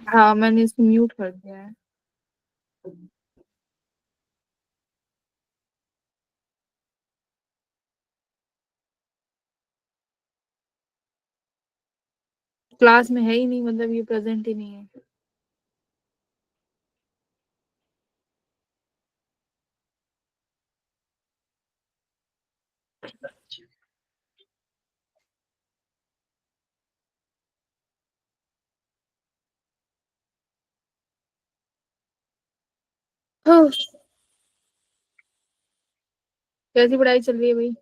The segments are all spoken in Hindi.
हाँ, मैंने इसको म्यूट कर दिया है। क्लास में है ही नहीं, मतलब ये प्रेजेंट ही नहीं है। हाँ। कैसी पढ़ाई चल रही है भाई?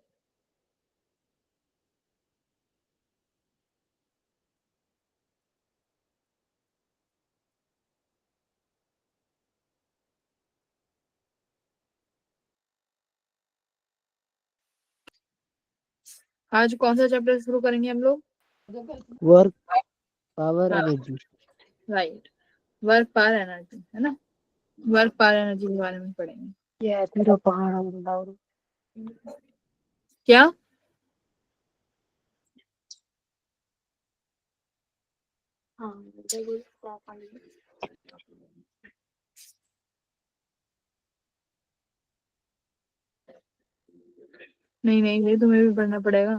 आज कौन सा चैप्टर शुरू करेंगे हम लोग? Work power energy. Right, work power energy है ना। वर्क पावर एनर्जी के बारे में पढ़ेंगे। ये तेरा पहाड़ क्या? नहीं नहीं, ये तुम्हें भी पढ़ना पड़ेगा।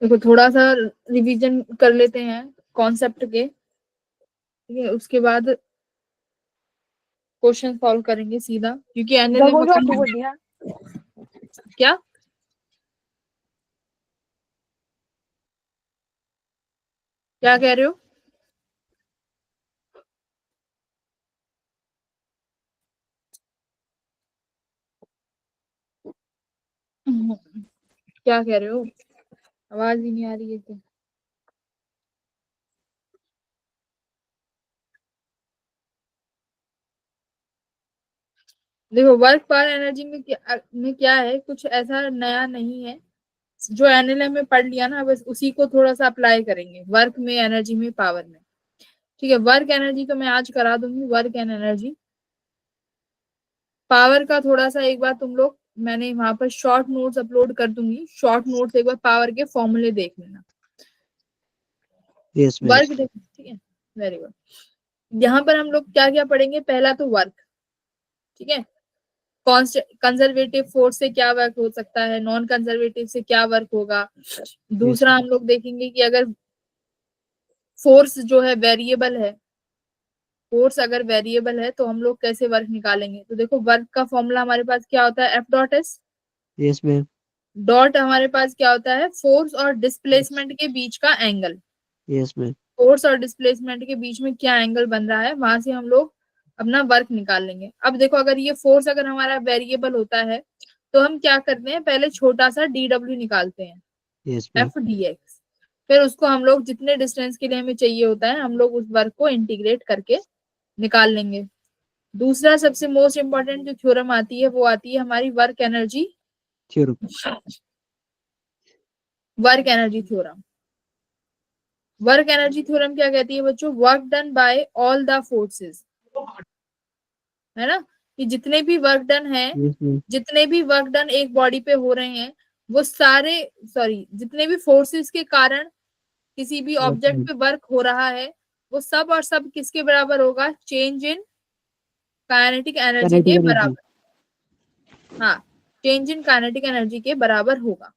देखो, थोड़ा सा रिवीजन कर लेते हैं कॉन्सेप्ट के, ठीक है। उसके बाद क्वेश्चन सॉल्व करेंगे सीधा, क्योंकि क्या क्या कह रहे हो? क्या कह रहे हो? आवाज ही नहीं आ रही है क्या? देखो, वर्क पावर एनर्जी में क्या है, कुछ ऐसा नया नहीं है। जो एनएलएम में पढ़ लिया ना, बस उसी को थोड़ा सा अप्लाई करेंगे वर्क में, एनर्जी में, पावर में। ठीक है, वर्क एनर्जी तो मैं आज करा दूंगी, वर्क एंड एनर्जी। पावर का थोड़ा सा एक बार तुम लोग, मैंने वहां पर शॉर्ट नोट्स अपलोड कर दूंगी, शॉर्ट नोट्स एक बार पावर के फॉर्मूले देख लेना। Yes ma'am. वर्क देखना, ठीक है। Very good. यहाँ पर हम लोग क्या क्या पढ़ेंगे? पहला तो वर्क, ठीक है। कंजर्वेटिव फोर्स से क्या वर्क हो सकता है, नॉन कंजर्वेटिव से क्या वर्क होगा। दूसरा हम लोग देखेंगे कि अगर फोर्स जो है वेरिएबल है, फोर्स अगर वेरिएबल है तो हम लोग कैसे वर्क निकालेंगे। तो देखो, वर्क का फॉर्मूला हमारे पास क्या होता है? F dot S. Yes ma'am. Dot हमारे पास क्या होता है? फोर्स और डिस्प्लेसमेंट के बीच का एंगल। Yes ma'am. फोर्स और डिस्प्लेसमेंट के बीच में क्या एंगल बन रहा है, वहां से हम लोग अपना वर्क निकाल लेंगे। अब देखो, अगर ये फोर्स अगर हमारा वेरिएबल होता है तो हम क्या करते हैं? पहले छोटा सा डी डब्ल्यू निकालते हैं, yes ma'am. F D x. फिर उसको हम लोग जितने डिस्टेंस के लिए हमें चाहिए होता है, हम लोग उस वर्क को इंटीग्रेट करके निकाल लेंगे। दूसरा सबसे मोस्ट इंपॉर्टेंट जो थ्योरम आती है, वो आती है हमारी work energy theorem. Work energy theorem. Work energy theorem क्या कहती है बच्चों? Work done by all the forces, है ना। कि जितने भी वर्क डन है, यस मैम। जितने भी वर्क डन एक बॉडी पे हो रहे हैं, वो सारे, सॉरी, जितने भी फोर्सेस के कारण किसी भी ऑब्जेक्ट पे वर्क हो रहा है, वो सब और सब किसके बराबर होगा? चेंज इन काइनेटिक एनर्जी के काइनेटिक एनर्जी। बराबर। हाँ, चेंज इन काइनेटिक एनर्जी के बराबर होगा।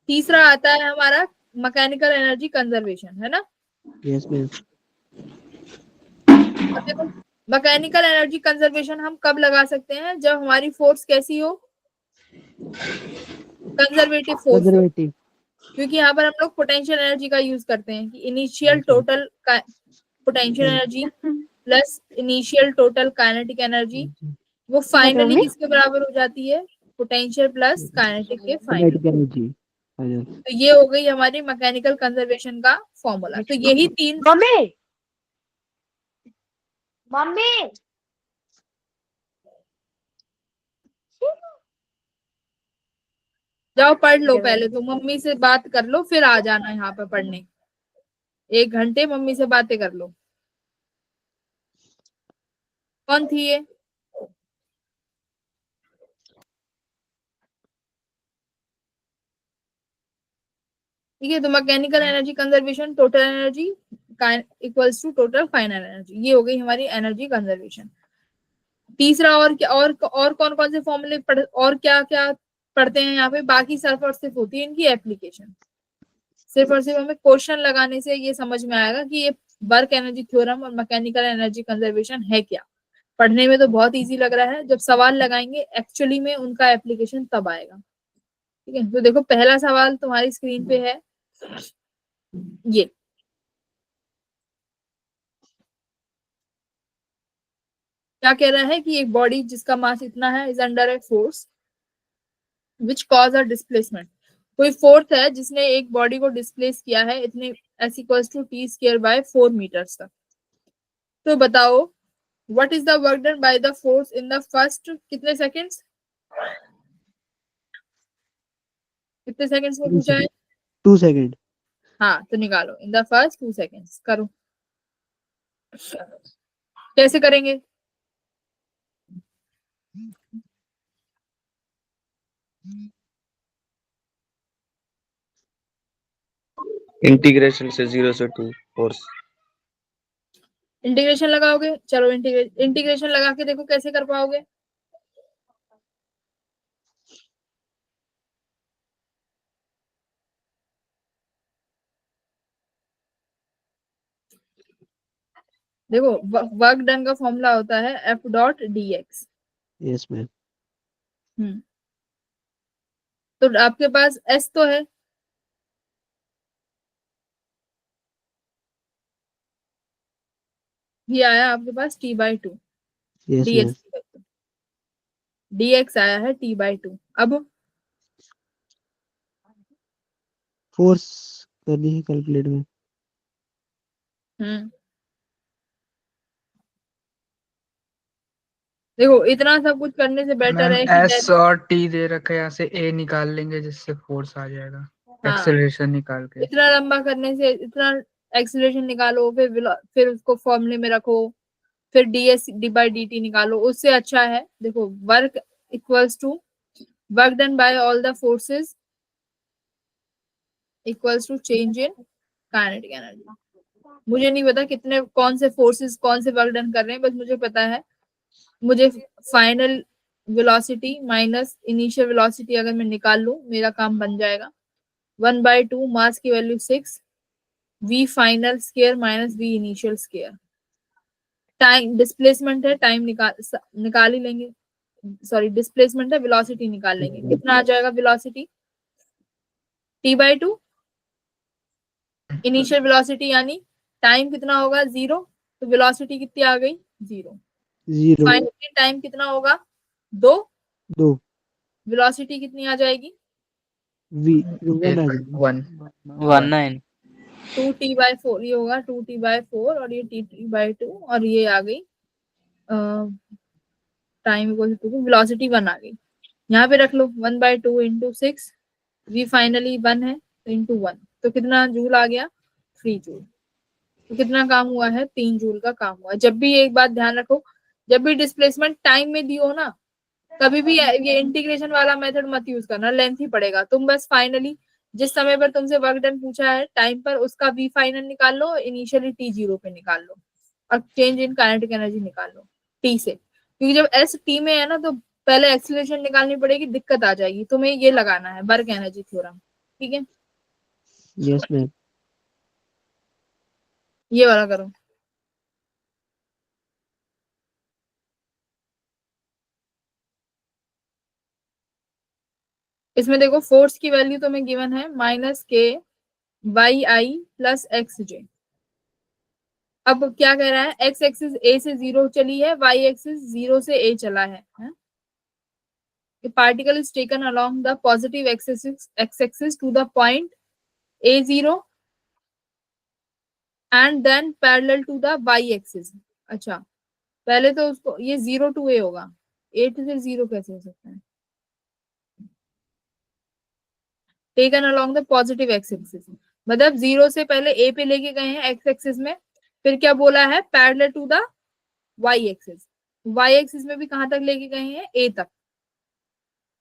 तीसरा आता है हमारा मैकेनिकल एनर्जी कंजर्वेशन, है ना। Yes ma'am. अब देखो, मैकेनिकल एनर्जी कंजर्वेशन हम कब लगा सकते हैं? जब हमारी फोर्स कैसी हो? कंजर्वेटिव फोर्स हो। कंजर्वेटिव। क्योंकि यहाँ पर हम लोग पोटेंशियल एनर्जी का यूज करते हैं कि initial yes ma'am. Total potential energy plus initial total kinetic energy, वो फाइनली किसके बराबर हो जाती है? पोटेंशियल प्लस काइनेटिक के फाइनल। kinetic energy final तो ये हो गई हमारी मैकेनिकल कंजर्वेशन का फॉर्मूला। तो यही तीन मम्मी मम्मी जाओ पढ़ लो पहले, तो मम्मी से बात कर लो फिर आ जाना यहाँ पे पढ़ने। 1 घंटे मम्मी से बातें कर लो। कौन थी ये? ठीक है, तो mechanical energy conservation, total energy equals to total final energy, ये हो गई हमारी एनर्जी कंजर्वेशन। तीसरा और क्या, और कौन कौन से फॉर्मूले और क्या क्या पढ़ते हैं यहाँ पे? बाकी सिर्फ और सिर्फ होती है इनकी एप्लीकेशन। सिर्फ और सिर्फ हमें क्वेश्चन लगाने से ये समझ में आएगा कि ये वर्क एनर्जी थ्योरम और मैकेनिकल एनर्जी कंजर्वेशन है क्या। पढ़ने में तो बहुत इजी लग रहा है, जब सवाल लगाएंगे एक्चुअली में उनका एप्लीकेशन तब आएगा। ठीक है, तो देखो पहला सवाल तुम्हारी स्क्रीन पे है ये। क्या कह रहा है कि एक बॉडी जिसका मास इतना है is under a force which cause a displacement. कोई फोर्स है जिसने एक बॉडी को डिस्प्लेस किया है इतने S equals to t square by 4 meters तक। तो बताओ what is the work done by the force in the first कितने सेकंड्स? कितने सेकंड्स में पूछा है? 2 second हाँ, तो निकालो इन द फर्स्ट 2 सेकंड्स। करो, कैसे करेंगे? इंटीग्रेशन से 0 से 2 फोर्स। इंटीग्रेशन लगाओगे? चलो इंटीग्रेशन लगा के देखो कैसे कर पाओगे। देखो वर्क डन का फॉर्मूला होता है F dot D x. yes ma'am तो आपके पास एस तो है, ये आया आपके पास t by two, yes d ma'am x d x आया है टी बाई टू। अब force करनी है कैलकुलेट में हम्म देखो इतना सब कुछ करने से बेटर मैम है कि एस और टी दे रखा है, यहाँ से ए निकाल लेंगे जिससे फोर्स आ जाएगा। हाँ, एक्सेलरेशन निकाल के। इतना लंबा करने से इतना एक्सीलरेशन निकालो, फिर उसको फॉर्मूले में रखो, फिर D S D by D T निकालो, उससे अच्छा है देखो work equals to work done by all the forces equals to change in kinetic energy. मुझे नहीं पता कितने कौन से फोर्सेस कौन से वर्क डन कर रहे हैं, बस मुझे पता है मुझे final velocity minus initial velocity अगर मैं निकाल लूं मेरा काम बन जाएगा। 1/2 मास की value 6 v final square minus v initial square. Time displacement है, टाइम निकाल ही लेंगे, सॉरी डिस्प्लेसमेंट है, वेलोसिटी निकाल लेंगे। कितना आ जाएगा वेलोसिटी? t/2 इनिशियल वेलोसिटी यानी टाइम कितना होगा 0, तो वेलोसिटी कितनी आ गई 0। 0 फाइनली टाइम कितना होगा 2, 2 वेलोसिटी कितनी आ जाएगी v 1 आ जाएगा 1 2t/4, ये होगा 2t/4 और ये t/2 और ये आ गई टाइम इक्वल टू वेलोसिटी 1 आ गई। यहाँ पे रख लो 1/2 इंटू 6, v फाइनली 1 है तो इंटू 1, तो कितना जूल आ गया 3 जूल। तो कितना काम हुआ है 3 जूल का काम हुआ है। जब भी एक बात ध्यान रखो, जब भी डिस्प्लेसमेंट टाइम में दी हो ना, कभी भी ये इंटीग्रेशन वाला मेथड मत यूज करना, लेंथ ही पड़ेगा। तुम बस फाइनली जिस समय पर तुमसे वर्क डन पूछा है टाइम पर, उसका v फाइनल निकाल लो, इनिशियली t 0 पे निकाल लो और चेंज इन काइनेटिक एनर्जी निकाल लो t से, क्योंकि जब s t में है ना तो पहले एक्सीलरेशन निकालनी पड़ेगी, दिक्कत आ जाएगी। तुम्हें ये लगाना है वर्क एनर्जी थ्योरम, ठीक है? yes ma'am ये वाला करो। इसमें देखो फोर्स की वैल्यू तुम्हें गिवन है -k y i plus x j. अब क्या कह रहा है, एक्स एक्सिस ए से 0 चली है, वाई एक्सिस 0 से ए चला है? A particle is taken along the positive x-axis to the point a0 and then parallel to the y-axis. अच्छा, पहले तो उसको ये 0 to a होगा, a to से 0 कैसे हो सकता है? Taken along the positive x axis, मतलब 0 से पहले a पे लेके गए हैं एक्स एक्सिस में, फिर क्या बोला है, parallel to the y axis, y axis में भी कहां तक लेके गए हैं, a तक।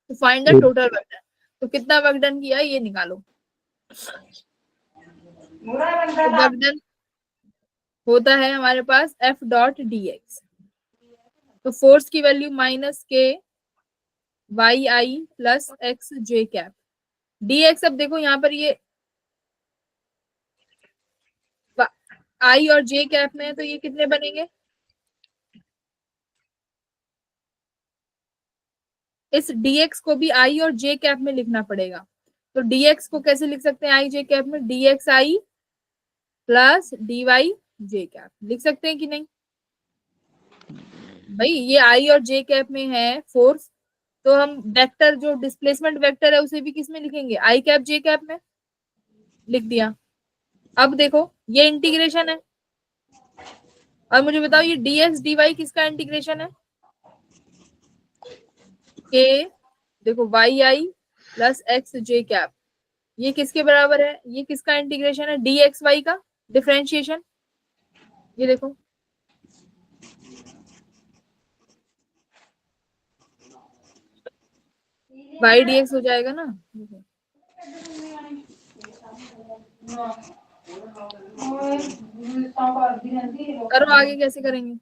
तो find the total work done, तो कितना वर्क डन किया ये निकालो। तो वर्क डन होता है हमारे पास एफ डॉट डी एक्स, तो फोर्स की वैल्यू माइनस के वाई आई प्लस एक्स जे कैप डी एक्स। अब देखो यहाँ पर ये आई और जे कैप में है, तो ये कितने बनेंगे, इस dx को भी आई और जे कैप में लिखना पड़ेगा। तो dx को कैसे लिख सकते हैं आई जे कैप में, dx आई प्लस dy जे कैप लिख सकते हैं कि नहीं भाई, ये आई और जे कैप में है फोर्स, तो हम वेक्टर जो डिस्प्लेसमेंट वेक्टर है उसे भी किस में लिखेंगे, आई कैप जे कैप में लिख दिया। अब देखो ये इंटीग्रेशन है, और मुझे बताओ ये dx dy किसका इंटीग्रेशन है, के देखो वाई आई प्लस एक्स जे कैप, ये किसके बराबर है, ये किसका इंटीग्रेशन है, डी एक्स वाई का डिफरेंशिएशन। ये देखो वाई डी एक्स हो जाएगा ना, करो आगे कैसे करेंगे।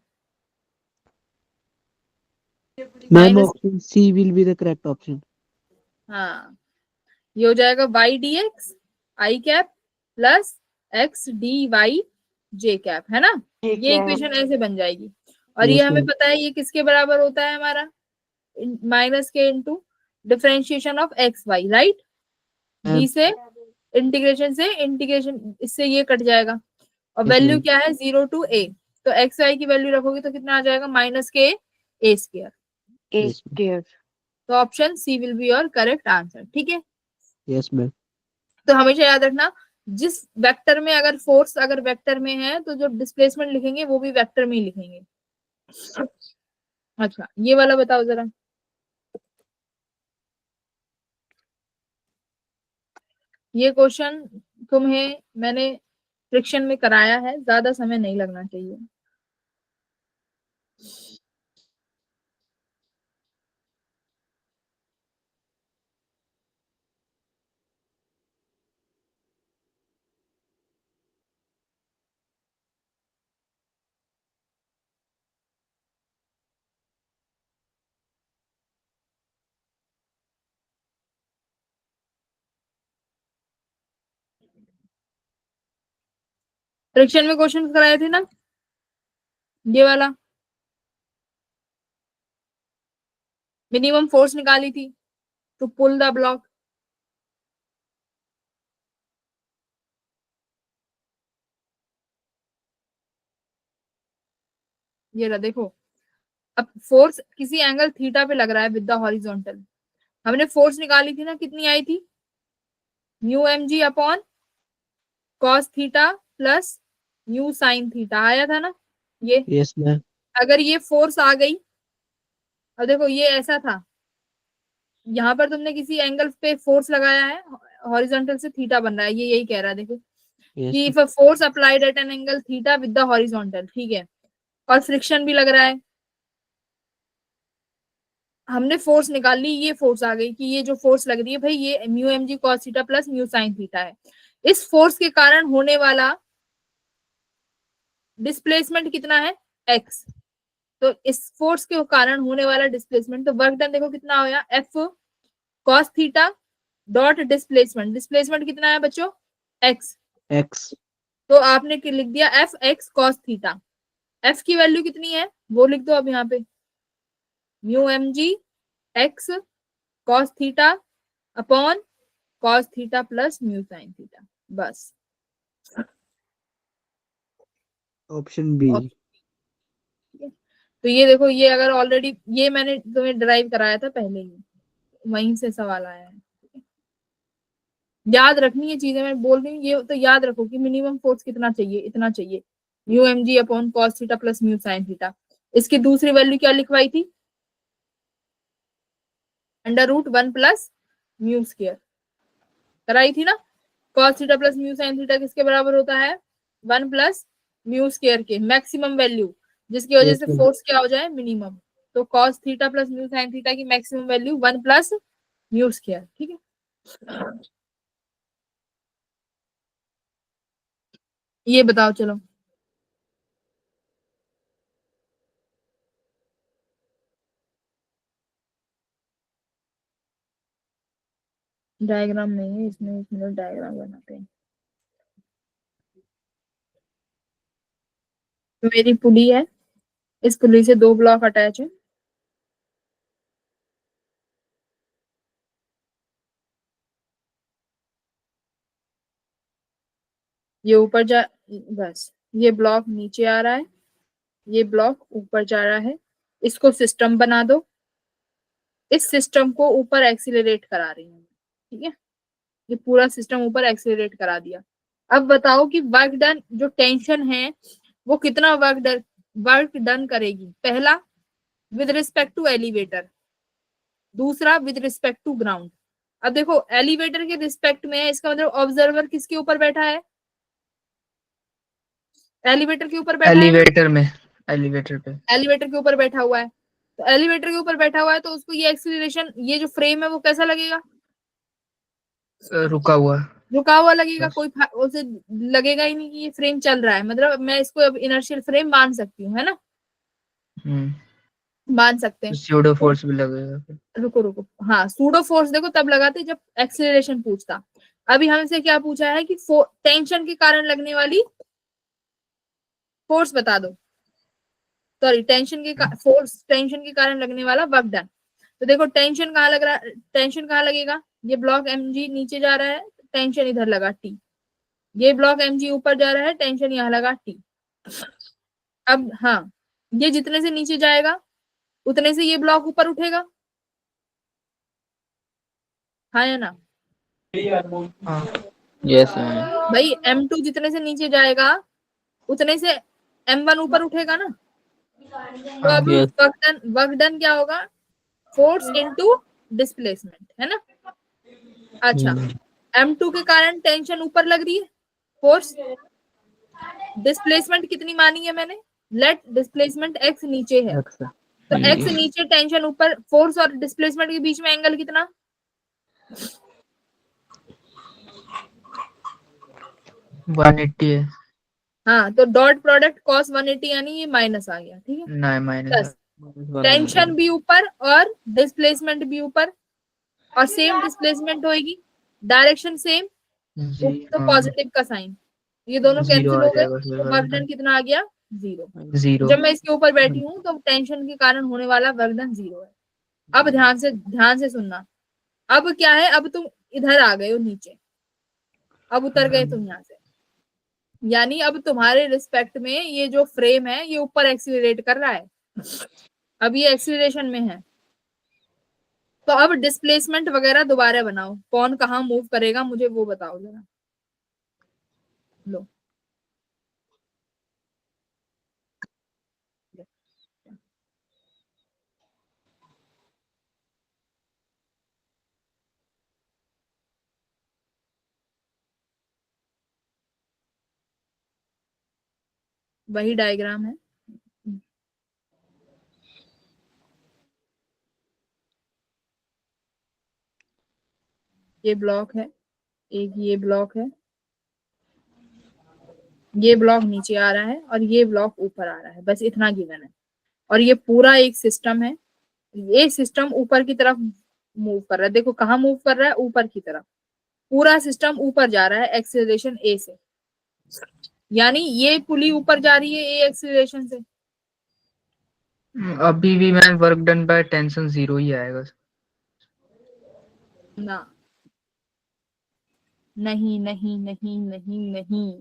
Ma'am minus, option C will be the correct option. हाँ ये हो जाएगा y d x i cap plus x d y j cap, है ना, ये इक्वेशन ऐसे बन जाएगी। और ये यस हमें मैम। पता है ये किसके बराबर होता है हमारा, माइनस के into differentiation of x y, right, D से इंटीग्रेशन इससे ये कट जाएगा, और यस वैल्यू मैम। क्या है 0 to a, तो एक्स वाई की वैल्यू रखोगे तो कितना आ जाएगा, माइनस के ए स्क्वायर। Yes ma'am. तो option C will be your correct answer, ठीक है। Yes ma'am. तो हमेशा याद रखना, जिस वेक्टर में अगर फोर्स अगर वेक्टर में है तो जो डिस्प्लेसमेंट लिखेंगे वो भी वेक्टर में ही लिखेंगे। अच्छा ये वाला बताओ जरा, ये क्वेश्चन तुम्हें मैंने फ्रिक्शन में कराया है, ज्यादा समय नहीं लगना चाहिए। फ्रिक्शन में क्वेश्चन कराए थे ना, ये वाला मिनिमम फोर्स निकाली थी टू पुल द ब्लॉक, ये रहा देखो। अब फोर्स किसी एंगल थीटा पे लग रहा है विद द हॉरिजॉन्टल, हमने फोर्स निकाली थी ना, कितनी आई थी, mu m g upon cos theta plus mu sine theta आया था ना ये। Yes ma'am. अगर ये फोर्स आ गई, अब देखो ये ऐसा था, यहाँ पर तुमने किसी एंगल पे फोर्स लगाया है, हॉरिजॉन्टल से थीटा बन रहा है, ये यही कह रहा है देखो, यस कि if a force applied at an angle theta with the horizontal, ठीक है, और फ्रिक्शन भी लग रहा है, हमने फोर्स निकाल ली, ये फोर्स आ गई कि ये जो फोर्स लग रही है भाई ये mu m g cos theta plus mu sine theta है, इस फोर्स के कारण होने वाला डिस्प्लेसमेंट कितना है, एक्स, तो इस फोर्स के कारण होने वाला डिस्प्लेसमेंट, तो वर्क डन देखो कितना होगा, F cos theta dot displacement, displacement कितना है बच्चों, एक्स, एक्स। तो आपने लिख दिया F x cos theta, F की वैल्यू कितनी है वो लिख दो अब यहाँ पे, mu m g x cos theta upon cos theta plus mu sine theta, बस। Option B. तो ये देखो, ये अगर ऑलरेडी ये मैंने तुम्हें ड्राइव कराया था पहले ही, वहीं से सवाल आया है। याद रखनी है चीजें, मैं बोल रही हूँ ये तो याद रखो कि मिनिमम फोर्स कितना चाहिए, इतना चाहिए, mu m g upon cos theta plus mu sine theta. इसकी दूसरी वैल्यू क्या लिखवाई थी? Under root 1 plus mu square कराई थी ना। Cos theta plus mu sine theta किसके बराबर होता है? 1 प्लस म्यू स्क्वायर के मैक्सिमम वैल्यू, जिसकी वजह यस से मैम। फोर्स क्या हो जाए? मिनिमम। तो cos theta plus mu sine theta की maximum value 1 plus mu square. ठीक है, ये बताओ चलो। डायग्राम नहीं है इसमें, एक मिनट डायग्राम बनाते हैं। तो मेरी पुली है, इस पुली से दो ब्लॉक अटैच है। ये ऊपर जा, बस ये ब्लॉक नीचे आ रहा है, ये ब्लॉक ऊपर जा रहा है। इसको सिस्टम बना दो, इस सिस्टम को ऊपर एक्सीलरेट करा रही हूँ। ठीक है, ये पूरा सिस्टम ऊपर एक्सीलरेट करा दिया। अब बताओ कि वर्क डन, जो टेंशन है वो कितना वर्क डन करेगी? पहला विद रिस्पेक्ट टू एलिवेटर, दूसरा विद रिस्पेक्ट टू ग्राउंड। अब देखो एलिवेटर के रिस्पेक्ट में है, इसका मतलब ऑब्जर्वर किसके ऊपर बैठा है? एलिवेटर के ऊपर बैठा है ना, एलिवेटर में, एलिवेटर पे एलिवेटर के ऊपर बैठा हुआ है। तो एलिवेटर के ऊपर बैठा हुआ है तो उसको ये एक्सीलरेशन, ये जो फ्रेम है वो कैसा लगेगा? रुका हुआ। रुका हुआ लगेगा, बस। उसे लगेगा ही नहीं कि ये फ्रेम चल रहा है। मतलब मैं इसको अब इनर्शियल फ्रेम मान सकती हूँ, है ना, हम्म। मान सकते तो हैं। स्यूडो तो फोर्स भी लगेगा फिर। रुको रुको, हाँ सूडो फोर्स देखो तब लगाते जब एक्सीलरेशन पूछता। अभी हमसे क्या पूछा है कि टेंशन के कारण लगने वाली फोर्स बता दो। सॉरी, फोर्स टेंशन के कारण लगने वाला वर्क डन। तो देखो टेंशन कहाँ लग रहा है, टेंशन कहाँ लगेगा? ये ब्लॉक एम जी नीचे जा रहा है, टेंशन इधर लगा टी। ये ब्लॉक एम जी ऊपर जा रहा है, टेंशन यहाँ लगा टी। अब हाँ, ये जितने से नीचे जाएगा उतने से ये ब्लॉक ऊपर उठेगा, हाँ या ना? हाँ। Yes ma'am. भाई M2 जितने से नीचे जाएगा उतने से M1 ऊपर उठेगा ना। तो हाँ। अब यस। वर्क डन क्या होगा? फोर्स इनटू डिस्प्लेसमेंट, है ना। अच्छा, M2 के कारण टेंशन ऊपर लग रही है, फोर्स। डिस्प्लेसमेंट कितनी मानी है मैंने? लेट डिस्प्लेसमेंट x नीचे है, एक्स। तो जी। x नीचे टेंशन ऊपर, फोर्स और डिस्प्लेसमेंट के बीच में एंगल कितना? 180 है। हाँ, तो डॉट प्रोडक्ट cos 180 यानी ये माइनस आ गया। ठीक है, नहीं, माइनस प्लस -180। टेंशन भी ऊपर और डिस्प्लेसमेंट भी ऊपर, और सेम डिस्प्लेसमेंट होगी, डायरेक्शन सेम, जी। तो हाँ। पॉजिटिव का साइन, ये दोनों जीरो कैंसिल आ हो गए, जाएगा फिर तो वर्क डन वर्कडन। कितना आ गया? जीरो। जीरो। जब मैं इसके ऊपर बैठी हूँ तो टेंशन के कारण होने वाला वर्क डन जीरो है। अब ध्यान से सुनना। अब क्या है, अब तुम इधर आ गए हो नीचे, अब उतर गए तुम यहाँ से, यानी अब तुम्हारे रिस्पेक्ट में ये जो फ्रेम है ये ऊपर एक्सीलरेट कर रहा है, अब ये एक्सीलरेशन में है। तो अब डिस्प्लेसमेंट वगैरह दोबारा बनाओ, कौन कहाँ मूव करेगा मुझे वो बताओ जरा। लो, वही डायग्राम है। ये ब्लॉक है, एक ये ब्लॉक है, ये ब्लॉक नीचे आ रहा है और ये ब्लॉक ऊपर आ रहा है, बस इतना गिवन है। और ये पूरा एक सिस्टम है, ये सिस्टम ऊपर की तरफ मूव कर रहा है। देखो कहाँ मूव कर रहा है, ऊपर की तरफ। पूरा सिस्टम ऊपर जा रहा है एक्सेलरेशन ए से, यानी ये पुली ऊपर जा रही है ए एक्सेलरेशन से। अभी भी ma'am work done by tension zero ही आएगा। ना, नहीं नहीं नहीं नहीं नहीं,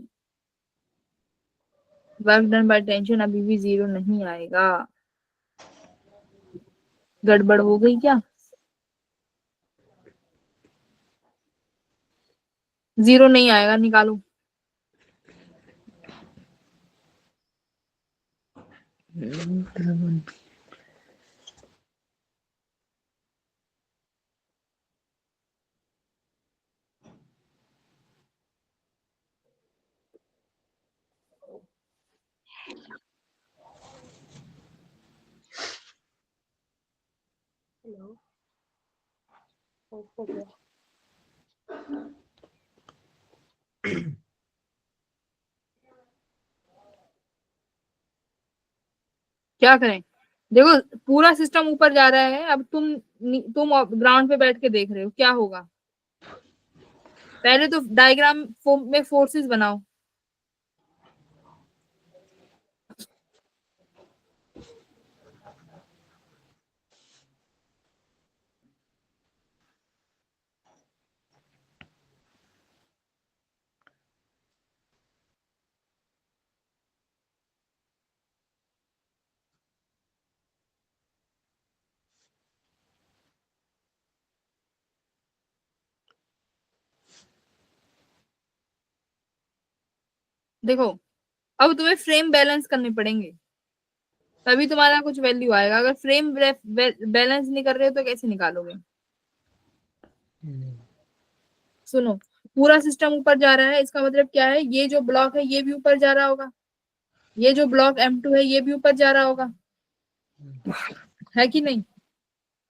वर्क डन बाय टेंशन अभी भी 0 नहीं आएगा। गड़बड़ हो गई क्या? 0 नहीं आएगा, निकालो। क्या करें? देखो पूरा सिस्टम ऊपर जा रहा है, अब तुम ग्राउंड पे बैठ के देख रहे हो क्या होगा। पहले तो डायग्राम में फोर्सेस बनाओ। देखो अब तुम्हें फ्रेम बैलेंस करने पड़ेंगे, तभी तुम्हारा कुछ वैल्यू आएगा। अगर फ्रेम बैलेंस नहीं कर रहे हो तो कैसे निकालोगे? सुनो, पूरा सिस्टम ऊपर जा रहा है, इसका मतलब क्या है, ये जो ब्लॉक है ये भी ऊपर जा रहा होगा, ये जो ब्लॉक M2 है ये भी ऊपर जा रहा होगा, है कि नहीं?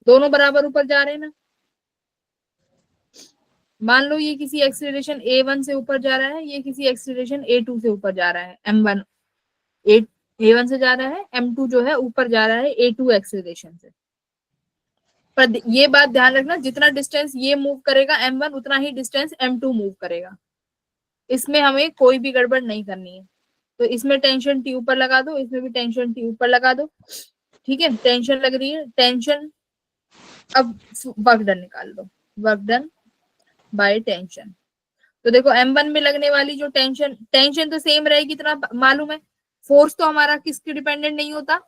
दोनों बराबर ऊपर जा रहे हैं ना। मान लो ये किसी एक्सीलरेशन A1 से ऊपर जा रहा है, ये किसी एक्सीलरेशन A2 से ऊपर जा रहा है। M1 A1 से जा रहा है, M2 जो है ऊपर जा रहा है A2 एक्सीलरेशन से। पर ये बात ध्यान रखना, जितना डिस्टेंस ये मूव करेगा M1 उतना ही डिस्टेंस M2 मूव करेगा। इसमें हमें कोई भी गड़बड़ नहीं करनी है। तो इसमें टेंशन T ऊपर लगा दो, इसमें भी टेंशन T ऊपर लगा दो। ठीक है, टेंशन लग रही है, टेंशन। अब वर्क डन निकाल दो, वर्क डन बाय टेंशन। तो देखो M1 में लगने वाली जो टेंशन, टेंशन तो सेम रहेगी, इतना मालूम है। फोर्स तो हमारा किसके डिपेंडेंट नहीं होता,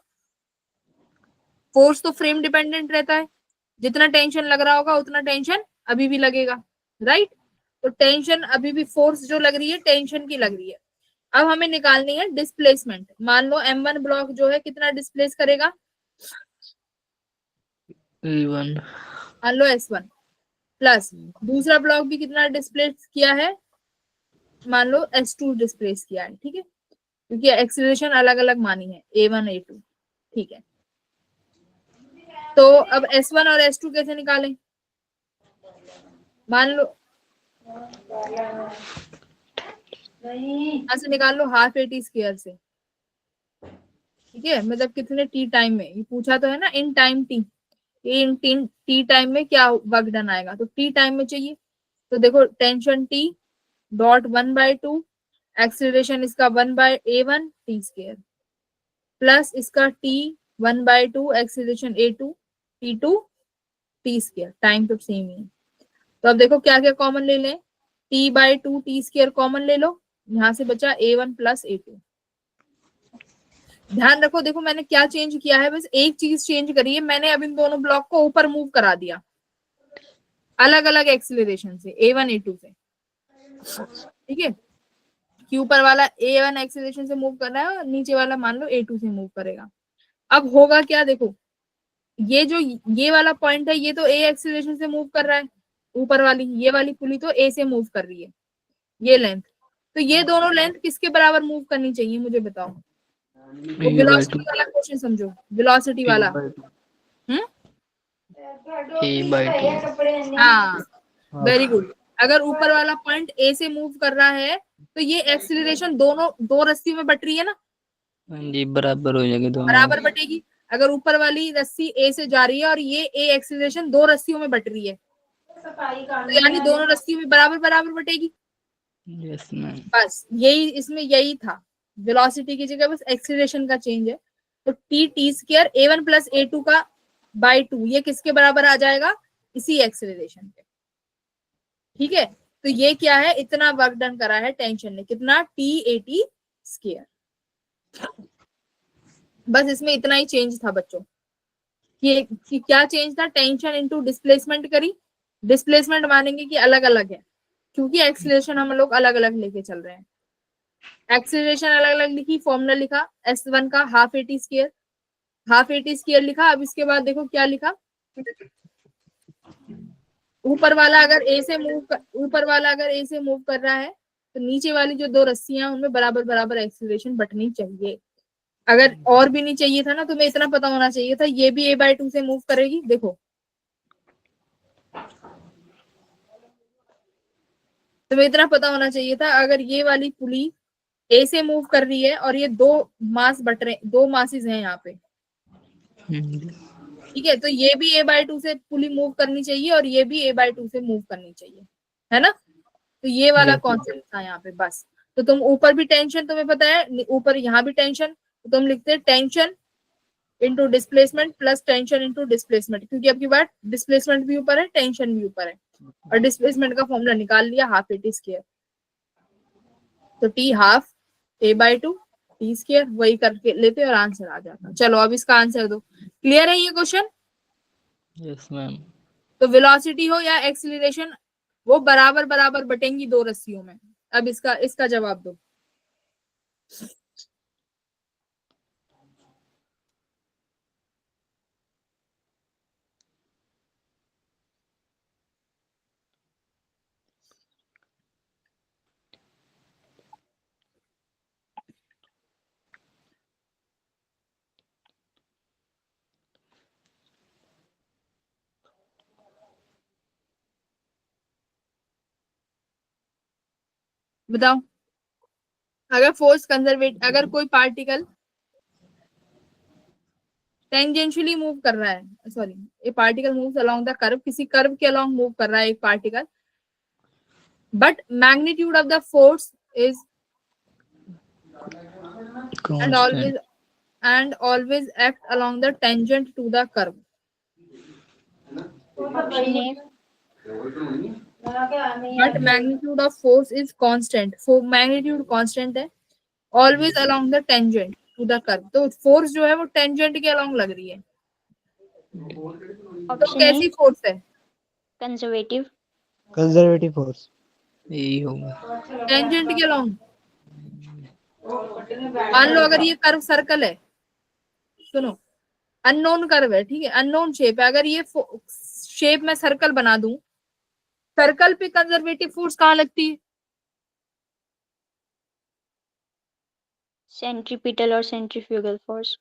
फोर्स तो फ्रेम डिपेंडेंट रहता है। जितना टेंशन लग रहा होगा उतना टेंशन अभी भी लगेगा, राइट? तो टेंशन अभी भी, फोर्स जो लग रही है टेंशन की लग रही है। अब हमें निकालनी है डिस्प्लेसमेंट। मान लो M1 ब्लॉक जो है कितना डिस्प्लेस करेगा, E1 मान लो S1 प्लस दूसरा ब्लॉक भी कितना डिस्प्लेस किया है, मान लो S2 डिस्प्लेस किया है। ठीक है, क्योंकि एक्सीलरेशन अलग अलग मानी है A1 A2। ठीक है, तो अब S1 और S2 कैसे निकालें? मान लो यहां से निकाल लो हाफ AT स्क्वायर से। ठीक है, मतलब कितने T टाइम में, ये पूछा तो है ना, इन टाइम T। ये इन T टाइम में क्या वर्क डन आएगा, तो T टाइम में चाहिए। तो देखो टेंशन T डॉट 1/2, एक्सीलरेशन इसका 1/A1 T स्क्वायर, प्लस इसका T 1/2 acceleration A2 T2 T square. Time तो सेम ही है। तो अब देखो क्या क्या कॉमन ले लें, T/2 T स्क्वायर कॉमन ले लो, यहां से बचा A1 प्लस A2। ध्यान रखो, देखो मैंने क्या चेंज किया है, बस एक चीज चेंज करी है मैंने, अब इन दोनों ब्लॉक को ऊपर मूव करा दिया अलग अलग एक्सीलरेशन से, A1 A2 से। ठीक है, कि ऊपर वाला A1 एक्सीलरेशन से मूव कर रहा है और नीचे वाला मान लो A2 से मूव करेगा। अब होगा क्या, देखो ये जो ये वाला पॉइंट है ये तो A एक्सीलरेशन से मूव कर रहा है, ऊपर वाली ये वाली पुली तो A से मूव कर रही है, ये लेंथ। तो ये दोनों लेंथ किसके बराबर मूव करनी चाहिए मुझे बताओ? वो E/2 वेलोसिटी वाला क्वेश्चन समझो, वेलोसिटी वाला। हम्म, E/2 हाँ, वेरी हाफ। गुड। अगर ऊपर वाला पॉइंट ए से मूव कर रहा है तो ये एक्सीलरेशन दोनों दो रस्सी में बट रही है ना, हाँ जी, बराबर हो जाएंगे दोनों। बराबर बटेगी। अगर ऊपर वाली रस्सी ए से जा रही है और ये ए एक्सीलरेशन दो रस्सियों में बट रही है, तो यानी दोनों रस्सियों में बराबर बराबर बटेगी। Yes ma'am. बस यही इसमें यही था, वेलोसिटी की जगह बस एक्सीलरेशन का चेंज है। तो T square A1 plus A2 का बाई 2 ये किसके बराबर आ जाएगा, इसी एक्सीलरेशन के। ठीक है, तो ये क्या है, इतना वर्क डन करा है टेंशन ने, कितना T/AT स्क्वायर। बस इसमें इतना ही चेंज था बच्चों कि क्या चेंज था, टेंशन इनटू डिस्प्लेसमेंट करी। डिस्प्लेसमेंट मानेंगे कि अलग अलग है, क्योंकि एक्सीलरेशन हम लोग अलग अलग लेके चल रहे हैं। एक्सीलरेशन अलग अलग लिखी, फॉर्मूला लिखा S1 का half AT square, half AT square लिखा। अब इसके बाद देखो क्या लिखा, ऊपर वाला अगर A से मूव कर रहा है तो नीचे वाली जो दो रस्सियां उनमें बराबर बराबर एक्सीलरेशन बटनी चाहिए। अगर और भी नहीं चाहिए था ना, तुम्हें इतना पता होना चाहिए था ये भी A/2 से मूव करेगी। देखो तुम्हें इतना पता होना चाहिए था, अगर ये वाली पुली A से मूव कर रही है और ये दो मासेस हैं यहाँ पे, ठीक है, तो ये भी A/2 से पुली मूव करनी चाहिए और ये भी A/2 से मूव करनी चाहिए, है ना। तो ये वाला Yes. कॉन्सेप्ट था यहाँ पे बस। तो तुम ऊपर भी टेंशन तुम्हें पता है, ऊपर यहाँ भी टेंशन, तो तुम लिखते हैं tension into displacement plus tension into displacement, क्योंकि आपकी बात डिस्प्लेसमेंट भी ऊपर है टेंशन भी ऊपर है, और डिस्प्लेसमेंट का फॉर्मूला निकाल लिया हाफ AT स्क्वायर। तो T half A/2 T square, वही करके लेते और आंसर आ जाता। चलो अब इसका आंसर दो। क्लियर है ये क्वेश्चन। Yes ma'am. तो वेलोसिटी हो या एक्सीलरेशन, वो बराबर बराबर बटेंगी दो रस्सियों में। अब इसका इसका जवाब दो। बताओ, अगर फोर्स कंजर्वेट, अगर कोई पार्टिकल टेंजेंशियली मूव कर रहा है, sorry, A particle moves along the curve, किसी कर्व के अलोंग मूव कर रहा है एक particle, but magnitude of the force is and always constant. and always act along the tangent to the curve. Option A. But magnitude of force is constant. So magnitude constant है, always along the tangent to the curve. तो force जो है वो tangent के along लग रही है। तो ऑप्शन कैसी ए force है? कंजर्वेटिव। Conservative force. यही होगा। Tangent के along। मान लो अगर ये कर्व सर्कल है, सुनो, अननोन कर्व है, ठीक है, अननोन शेप है, अगर ये शेप में सर्कल बना दूं, सर्कल पे कंजर्वेटिव फोर्स कहाँ लगती है? सेंट्रीपिटल और सेंट्रीफ्यूगल फोर्स।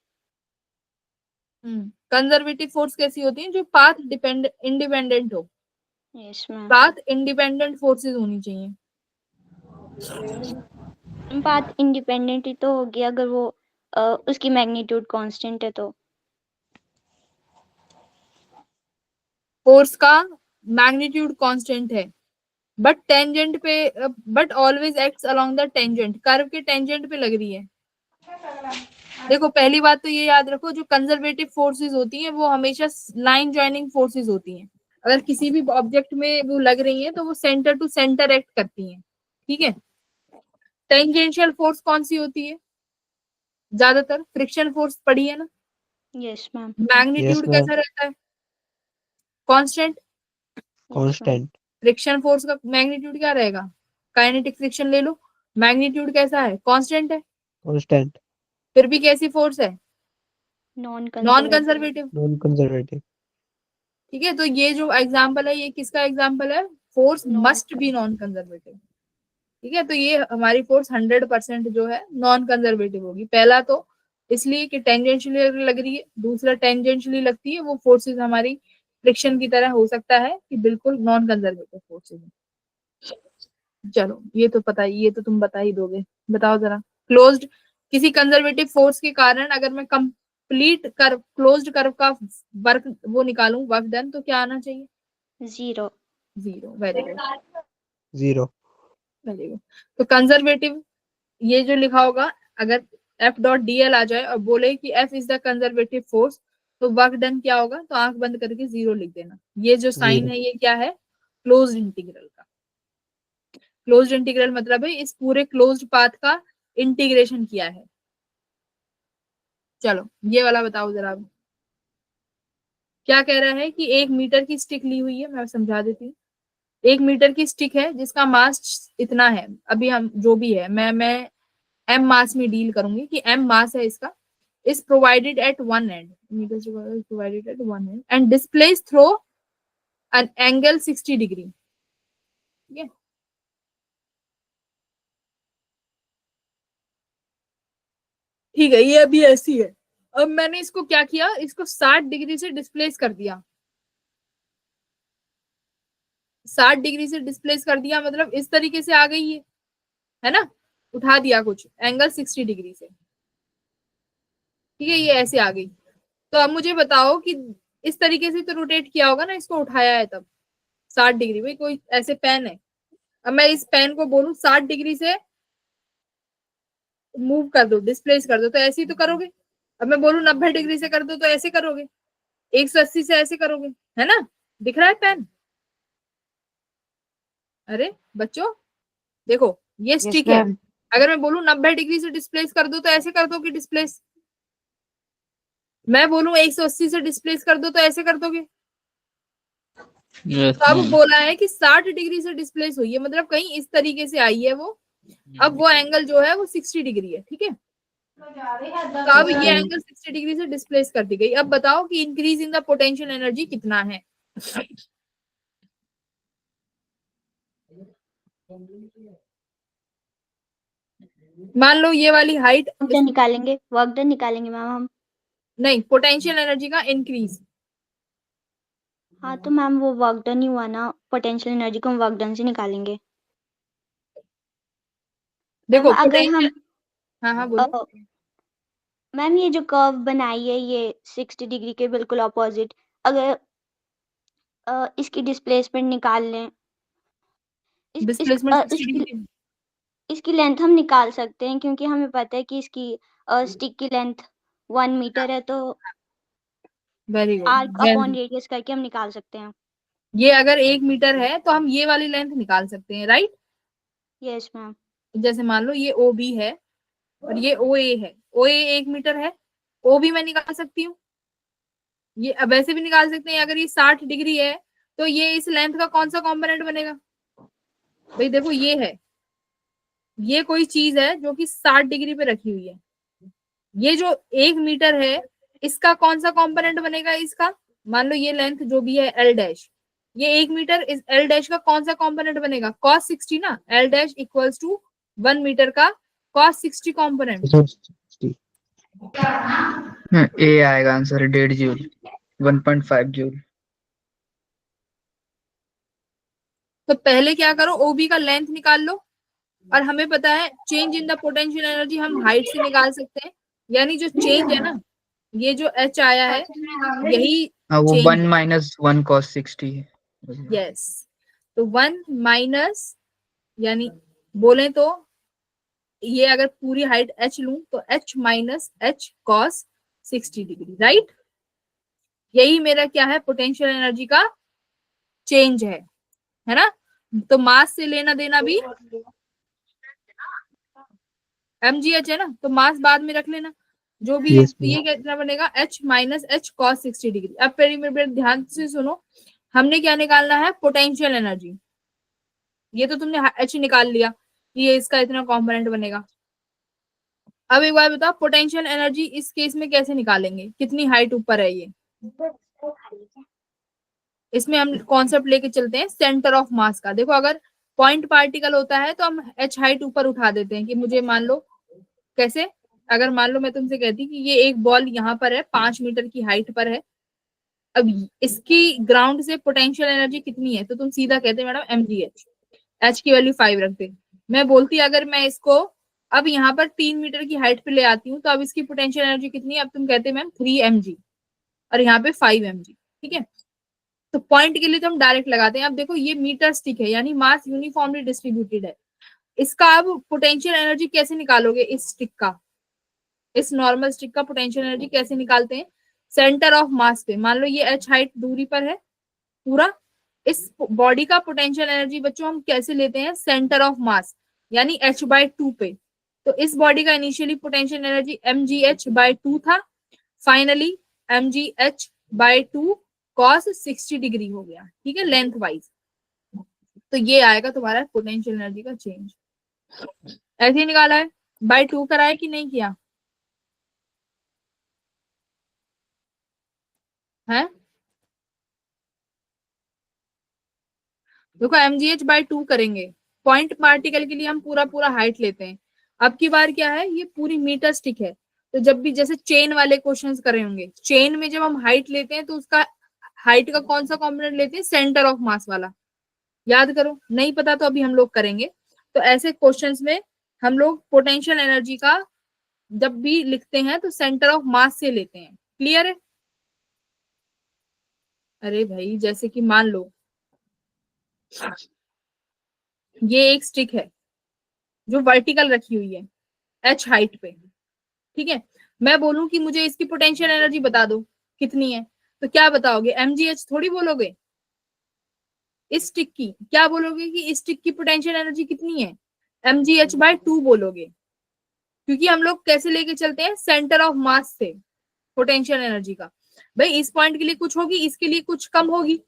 कंजर्वेटिव फोर्स कैसी होती है? जो पाथ इंडिपेंडेंट हो, yes ma'am. Path independent forces होनी चाहिए। पाथ इंडिपेंडेंट ही तो होगी अगर वो उसकी मैग्नीट्यूड कांस्टेंट है तो। फोर्स का मैग्नीट्यूड कांस्टेंट है, बट टेंजेंट पे, but always acts along the tangent, curve के टेंजेंट पे लग रही है। देखो पहली बात तो ये याद रखो, जो कंजर्वेटिव फोर्सेस होती हैं वो हमेशा लाइन ज्वाइनिंग फोर्सेस होती हैं। अगर किसी भी ऑब्जेक्ट में वो लग रही है तो वो सेंटर टू सेंटर एक्ट करती हैं, ठीक है। टेंजेंशियल फोर्स कौन सी होती है? ज्यादातर फ्रिक्शन फोर्स पड़ी है ना। Yes ma'am. Yes, magnitude ma'am. कैसा रहता है? कांस्टेंट। Constant. फ्रिक्शन फोर्स का मैग्नीट्यूड क्या रहेगा? काइनेटिक फ्रिक्शन ले लो, मैग्नीट्यूड कैसा है? कांस्टेंट है। Constant. फिर भी कैसी फोर्स है? Non non conservative. Conservative, Non-conservative. ठीक है। तो ये जो एग्जांपल है ये किसका एग्जांपल है? Force must be non conservative, ठीक है। तो ये हमारी फोर्स 100% जो है नॉन कंजर्वेटिव होगी। पहला तो इसलिए कि टेंजेंशियली लग रही है, दूसरा टेंजेंशियली लगती है वो फोर्सेस हमारी फ्रिक्शन की तरह हो सकता है कि बिल्कुल नॉन कंजर्वेटिव फोर्सेस है। चलो ये तो पता ही, ये तो तुम बता ही दोगे। बताओ जरा, क्लोज्ड, किसी कंजर्वेटिव फोर्स के कारण अगर मैं कंप्लीट कर्व, क्लोज्ड कर्व का वर्क वो निकालूं, वर्क डन, तो क्या आना चाहिए? Zero. Zero. Very good, 0. Very good. तो कंजर्वेटिव ये जो लिखा होगा, अगर F.dl आ जाए और बोले कि F is the conservative force, तो वर्क डन क्या होगा? तो आंख बंद करके 0 लिख देना। ये जो साइन 0. है ये क्या है? क्लोज्ड इंटीग्रल का। क्लोज्ड इंटीग्रल मतलब है इस पूरे क्लोज्ड पाथ का इंटीग्रेशन किया है, चलो ये वाला बताओ जरा। क्या कह रहा है कि 1 मीटर की स्टिक ली हुई है, मैं समझा देती हूँ। 1 मीटर की स्टिक है जिसका मास इतना है, अभी हम जो भी है मैं एम मास में डील करूंगी कि एम मास है इसका, is provided at one end, metre provided at one end and displaced through an angle 60 डिग्री। ठीक है, ठीक है, ये अभी ऐसी है। अब मैंने इसको क्या किया, इसको 60 डिग्री से डिस्प्लेस कर दिया। 60 डिग्री से डिस्प्लेस कर दिया मतलब इस तरीके से आ गई है ना, उठा दिया कुछ एंगल 60 डिग्री से। ठीक है, ये ऐसे आ गई। तो अब मुझे बताओ कि इस तरीके से तो रोटेट किया होगा ना, इसको उठाया है तब 60 डिग्री। भाई कोई ऐसे पेन है, अब मैं इस पेन को बोलूं 60 डिग्री से मूव कर दो, डिस्प्लेस कर दो, तो ऐसे ही तो करोगे। अब मैं बोलूं 90 डिग्री से कर दो तो ऐसे करोगे, 180 से ऐसे करोगे, है ना। दिख रहा है पेन? अरे बच्चों देखो, ये स्टिक है। अगर मैं बोलूं 90 डिग्री से डिस्प्लेस कर दो तो ऐसे कर दोगे डिस्प्लेस। मैं बोलूं 180 से डिस्प्लेस कर दो तो ऐसे कर दोगे। यस तो अब मैम। बोला है कि 60 डिग्री से डिस्प्लेस हुई है, मतलब कहीं इस तरीके से आई है वो। अब वो एंगल जो है वो 60 डिग्री है। ठीक है, तो अब ये एंगल 60 डिग्री से डिस्प्लेस कर दी गई। अब बताओ कि increase in the potential energy कितना है। मान लो ये वाली हाइट, निकालेंगे, वर्क डन निकालेंगे मैम हम। नहीं, पोटेंशियल एनर्जी का इंक्रीज। हाँ तो मैम वो वर्क डन ही हुआ ना, पोटेंशियल एनर्जी को हम वर्क डन से निकालेंगे। देखो मैम अगर हम हाँ हाँ बोलो। मैम ये जो कर्व बनाई है ये 60 डिग्री के बिल्कुल ऑपोजिट, अगर इसकी डिस्प्लेसमेंट निकाल लें, डिस्प्लेसमेंट 60 डिग्री। इसकी लेंथ हम निकाल सकते हैं क्योंकि हमें पता है कि इसकी स्टिक की लेंथ 1 मीटर है, तो very arc good. Upon radius करके हम निकाल सकते हैं। ये अगर 1 मीटर है तो हम ये वाली लेंथ निकाल सकते हैं, राइट। Yes ma'am. जैसे मान लो ये ओ बी है और ये ओ ए है, ओ ए 1 मीटर है, ओ भी मैं निकाल सकती हूँ। ये अब वैसे भी निकाल सकते हैं, अगर ये 60 डिग्री है तो ये इस लेंथ का कौन सा कॉम्पोनेंट बनेगा। भाई देखो ये है, ये कोई चीज है जो कि 60 डिग्री पे रखी हुई है। ये जो 1 मीटर है इसका कौन सा कंपोनेंट बनेगा इसका। मान लो ये लेंथ जो भी है एल डैश, ये 1 मीटर, इस एल डैश का कौन सा कंपोनेंट बनेगा, कॉस 60 ना। L dash equals to 1 metre का कॉस 60 कंपोनेंट। ए आएगा आंसर 1.5 जूल, 1.5 जूल। तो पहले क्या करो, ओबी का लेंथ निकाल लो, और हमें पता है change in the potential energy हम हाइट से निकाल सकते हैं। यानी जो चेंज है ना, ये जो एच आया है यही हाँ वो चेंज 1 माइनस 1 cos 60 है। यस। तो 1 माइनस, यानी बोले तो ये अगर पूरी हाइट h लूं तो h minus h cos 60 degree, right. यही मेरा क्या है, पोटेंशियल एनर्जी का चेंज है ना। तो मास से लेना देना भी mgh है ना, तो मास बाद में रख लेना जो भी है। Yes, तो ये कितना बनेगा, h minus h cos 60 degree. अब फिर मेरे ध्यान से सुनो, हमने क्या निकालना है, पोटेंशियल एनर्जी। ये तो तुमने h निकाल लिया कि ये इसका इतना कंपोनेंट बनेगा। अब एक बार बताओ, पोटेंशियल एनर्जी इस केस में कैसे निकालेंगे, कितनी हाइट ऊपर है ये। इसमें हम कॉन्सेप्ट लेके चलते हैं सेंटर ऑफ मास का। देखो अगर पॉइंट पार्टिकल होता है तो हम h हाइट ऊपर उठा देते हैं कि मुझे मान लो कैसे, अगर मान लो मैं तुमसे कहती कि ये एक बॉल यहाँ पर है 5 मीटर की हाइट पर है, अब इसकी ग्राउंड से पोटेंशियल एनर्जी कितनी है, तो तुम सीधा कहते मैडम mgh, h की वैल्यू 5 रखते। मैं बोलती अगर मैं इसको अब यहाँ पर 3 मीटर की हाइट पे ले आती हूँ तो अब इसकी पोटेंशियल एनर्जी कितनी है, अब तुम कहते मैम 3 mg और यहाँ पे 5 mg। ठीक है, तो पॉइंट के लिए तो हम डायरेक्ट लगाते हैं। अब देखो ये मीटर स्टिक है यानी मास यूनिफॉर्मली डिस्ट्रीब्यूटेड है। इसका अब पोटेंशियल एनर्जी कैसे निकालोगे, इस स्टिक का, इस नॉर्मल स्टिक का पोटेंशियल एनर्जी कैसे निकालते हैं, सेंटर ऑफ मास पे। मान लो ये h हाइट दूरी पर है पूरा, इस बॉडी का पोटेंशियल एनर्जी बच्चों हम कैसे लेते हैं, सेंटर ऑफ मास यानी h/2 पे। तो इस बॉडी का इनिशियली पोटेंशियल एनर्जी mgh/2 था, फाइनली mgh/2 cos 60 डिग्री हो गया, ठीक है, लेंथ वाइज। तो ये आएगा तुम्हारा पोटेंशियल एनर्जी का चेंज। ऐसे ही निकाला है, बाय 2 कराया कि नहीं किया है? देखो mgh/2 करेंगे, पॉइंट पार्टिकल के लिए हम पूरा पूरा हाइट लेते हैं। अब की बार क्या है, ये पूरी मीटर स्टिक है। तो जब भी जैसे चेन वाले क्वेश्चंस करे होंगे, चेन में जब हम हाइट लेते हैं तो उसका हाइट का कौन सा कॉम्पोनेंट लेते हैं, सेंटर ऑफ मास वाला। याद करो, नहीं पता तो अभी हम लोग करेंगे। तो ऐसे क्वेश्चंस में हम लोग पोटेंशियल एनर्जी का जब भी लिखते हैं तो सेंटर ऑफ मास से लेते हैं। क्लियर है? अरे भाई, जैसे कि मान लो ये एक स्टिक है जो वर्टिकल रखी हुई है h हाइट पे, ठीक है। मैं बोलूं कि मुझे इसकी पोटेंशियल एनर्जी बता दो कितनी है, तो क्या बताओगे? mgh थोड़ी बोलोगे, इस स्टिक की क्या बोलोगे कि इस स्टिक की पोटेंशियल एनर्जी कितनी है, mgh/2 बोलोगे। क्योंकि हम लोग कैसे लेके चलते हैं, सेंटर ऑफ मास से पोटेंशियल एनर्जी का। भाई इस पॉइंट के लिए कुछ होगी, इसके लिए कुछ कम होगी,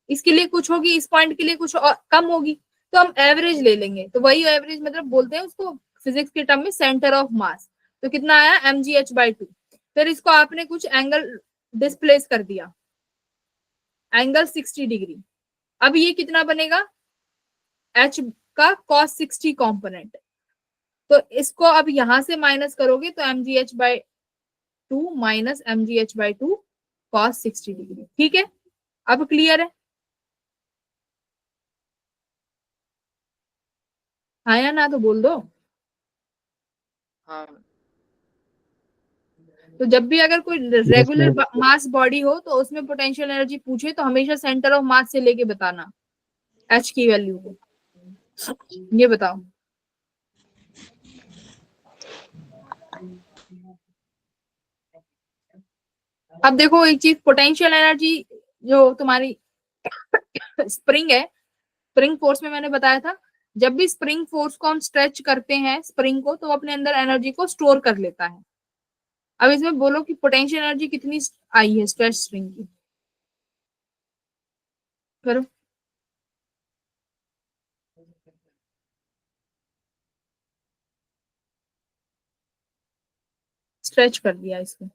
इसके लिए कुछ होगी, इस पॉइंट के लिए कुछ और कम होगी, तो हम एवरेज ले लेंगे। तो वही एवरेज मतलब बोलते हैं उसको फिजिक्स के टर्म में सेंटर ऑफ मास। तो कितना आया, mgh/2। फिर इसको आपने कुछ एंगल डिस्प्लेस कर दिया, एंगल 60 डिग्री। अब ये कितना बनेगा, h का cos 60 कॉम्पोनेंट। तो इसको अब यहां से माइनस करोगे तो mgh/2 माइनस mgh/2 cos 60 डिग्री। ठीक है, अब क्लियर है? हाँ या ना तो बोल दो। हाँ तो जब भी अगर कोई yes regular ma'am. Mass body हो तो उसमें पोटेंशियल एनर्जी पूछे तो हमेशा सेंटर ऑफ मास से लेके बताना h की वैल्यू को। ये बताओ, अब देखो एक चीज, पोटेंशियल एनर्जी जो तुम्हारी स्प्रिंग है, स्प्रिंग फोर्स में मैंने बताया था, जब भी स्प्रिंग फोर्स को हम स्ट्रेच करते हैं स्प्रिंग को, तो अपने अंदर एनर्जी को स्टोर कर लेता है। अब इसमें बोलो कि पोटेंशियल एनर्जी कितनी आई है स्ट्रेच स्प्रिंग की, करो। स्ट्रेच कर दिया इसको,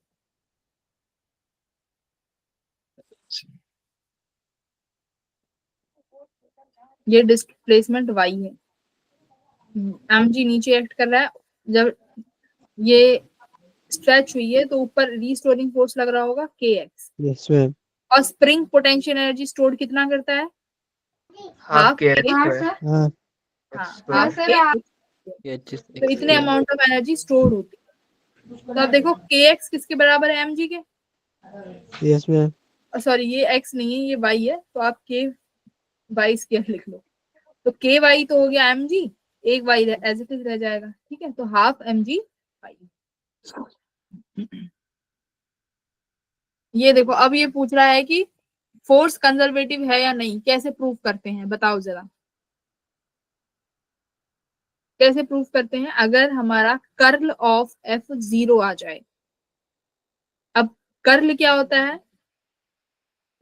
ये डिस्प्लेसमेंट y है, mg नीचे एक्ट कर रहा है। जब ये स्ट्रेच हुई है तो ऊपर रीस्टोरिंग फोर्स लग रहा होगा kx। Yes ma'am. और स्प्रिंग पोटेंशियल एनर्जी स्टोर कितना करता है, हाफ हाफ के k। स्क्वायर हाँ हाँ, स्क्वायर। Half k। ये जिस तो इतने अमाउंट ऑफ एनर्जी स्टोर होती है। तो अब देखो kx किसके बराबर है, mg के। Yes ma'am. सॉरी, ये x नहीं है, ये y है, तो आप k y स्क्वायर लिख लो। तो के वाई तो हो गया एम जी, एक वाई एज इट इज रह जाएगा, ठीक है। तो हाफ एम जी वाई। ये देखो, अब ये पूछ रहा है कि फोर्स कंजर्वेटिव है या नहीं, कैसे प्रूव करते हैं बताओ जरा, कैसे प्रूव करते हैं? अगर हमारा कर्ल ऑफ एफ 0 आ जाए। अब कर्ल क्या होता है,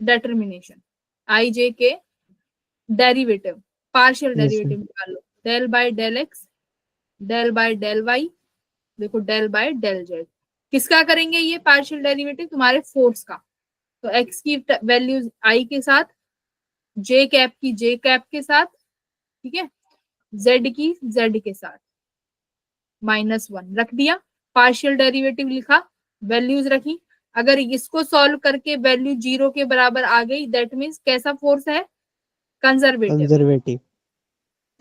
डिटर्मिनेशन आई जे के derivative, partial yes derivative ma'am. निकाल लो, del by del x, del by del y, देखो डेल बाय डेल जेड। किसका करेंगे ये पार्शियल डेरिवेटिव, तुम्हारे फोर्स का। तो एक्स की वैल्यूज आई के साथ, जे कैप की जे कैप के साथ, ठीक है, जेड की जेड के साथ, -1 रख दिया, पार्शियल डेरिवेटिव लिखा, वैल्यूज रखी। अगर इसको सॉल्व करके वैल्यू 0 के बराबर आ गई, दैट मीन्स कैसा फोर्स है, कंजर्वेटिव कंजर्वेटिव।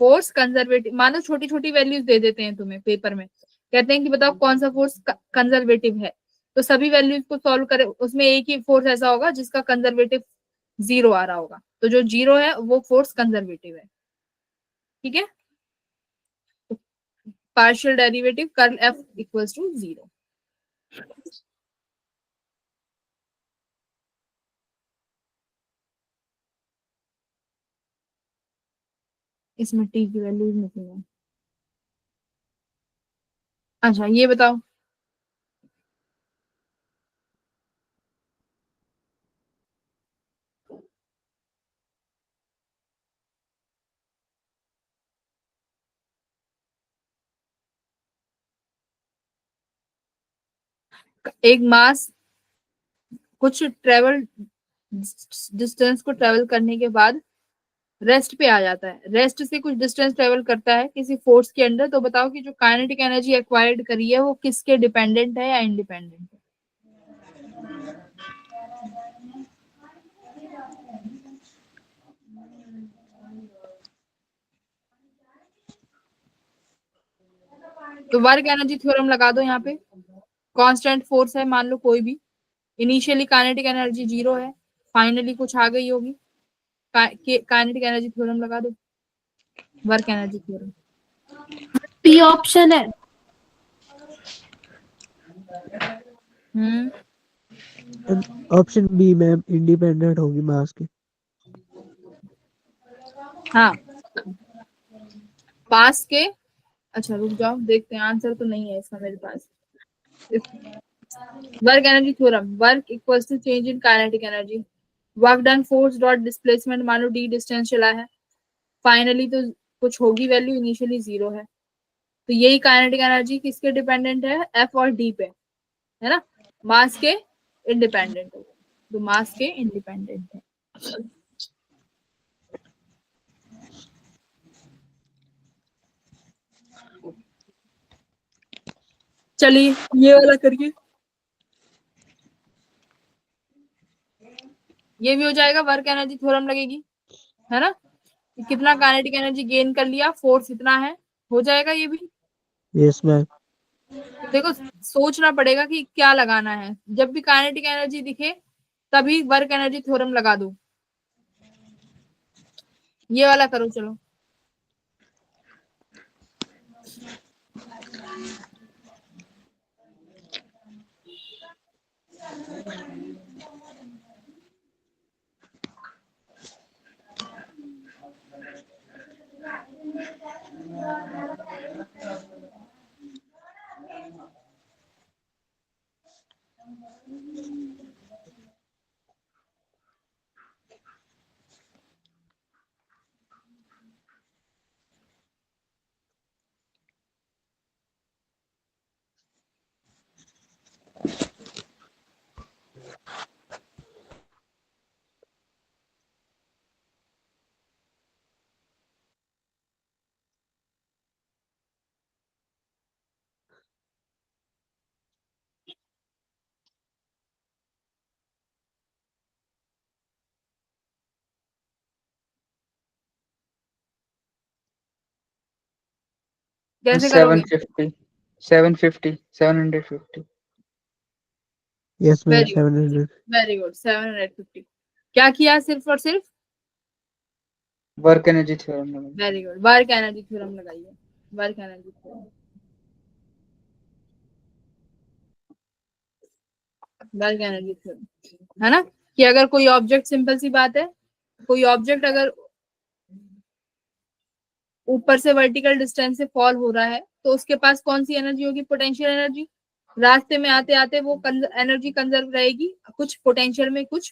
फोर्स। कंजर्वेटिव मानो छोटी छोटी वैल्यूज दे देते हैं तुम्हें पेपर में, कहते हैं कि बताओ कौन सा फोर्स कंजर्वेटिव है। तो सभी वैल्यूज को सॉल्व करे, उसमें एक ही फोर्स ऐसा होगा जिसका कंजर्वेटिव 0 आ रहा होगा। तो जो 0 है वो फोर्स कंजर्वेटिव है, ठीक है। Partial derivative curl F equals to 0। इसमें टी की वैल्यूज निकलेंगे। अच्छा ये बताओ, एक मास कुछ ट्रेवल डिस्टेंस को ट्रेवल करने के बाद रेस्ट पे आ जाता है, रेस्ट से कुछ डिस्टेंस ट्रेवल करता है किसी फोर्स के अंदर, तो बताओ कि जो काइनेटिक एनर्जी एक्वायर्ड करी है वो किसके डिपेंडेंट है या इंडिपेंडेंट है? तो वर्क एनर्जी थ्योरम लगा दो यहाँ पे। कांस्टेंट फोर्स है मान लो कोई भी, इनिशियली काइनेटिक एनर्जी 0 है, फाइनली कुछ आ गई होगी, काइनेटिक एनर्जी थ्योरम लगा दो, work energy theorem. P option है। ऑप्शन बी मैम, इंडिपेंडेंट होगी मास के। हाँ पास के, अच्छा रुक जाओ देखते हैं, आंसर तो नहीं है इसका मेरे पास। Work energy theorem, work equals to change in kinetic energy, work done force dot displacement, मान लो डी डिस्टेंस चला है, फाइनली तो कुछ होगी वैल्यू, इनिशियली 0 है, तो यही काइनेटिक एनर्जी किसके डिपेंडेंट है? एफ और डी पे, है ना, मास के इंडिपेंडेंट है, तो मास के इंडिपेंडेंट है। चलिए ये वाला करिए, ये भी हो जाएगा, वर्क एनर्जी थ्योरम लगेगी, है ना, कितना काइनेटिक एनर्जी गेन कर लिया, फोर्स इतना है, हो जाएगा ये भी। Yes ma'am. देखो सोचना पड़ेगा कि क्या लगाना है, जब भी काइनेटिक एनर्जी दिखे तभी वर्क एनर्जी थ्योरम लगा दो, ये वाला करो चलो। कैसे करोगे? 750 750 750। Yes ma'am, very good, 700। Very good, 750। क्या किया सिर्फ और सिर्फ? Work energy theorem. Very good, work energy theorem लगाइए, work energy theorem, work energy theorem, है ना, कि अगर कोई ऑब्जेक्ट, सिंपल सी बात है, कोई ऑब्जेक्ट अगर ऊपर से वर्टिकल डिस्टेंस से फॉल हो रहा है तो उसके पास कौन सी एनर्जी होगी? Potential energy. रास्ते में आते आते वो एनर्जी कंजर्व रहेगी, कुछ पोटेंशियल में कुछ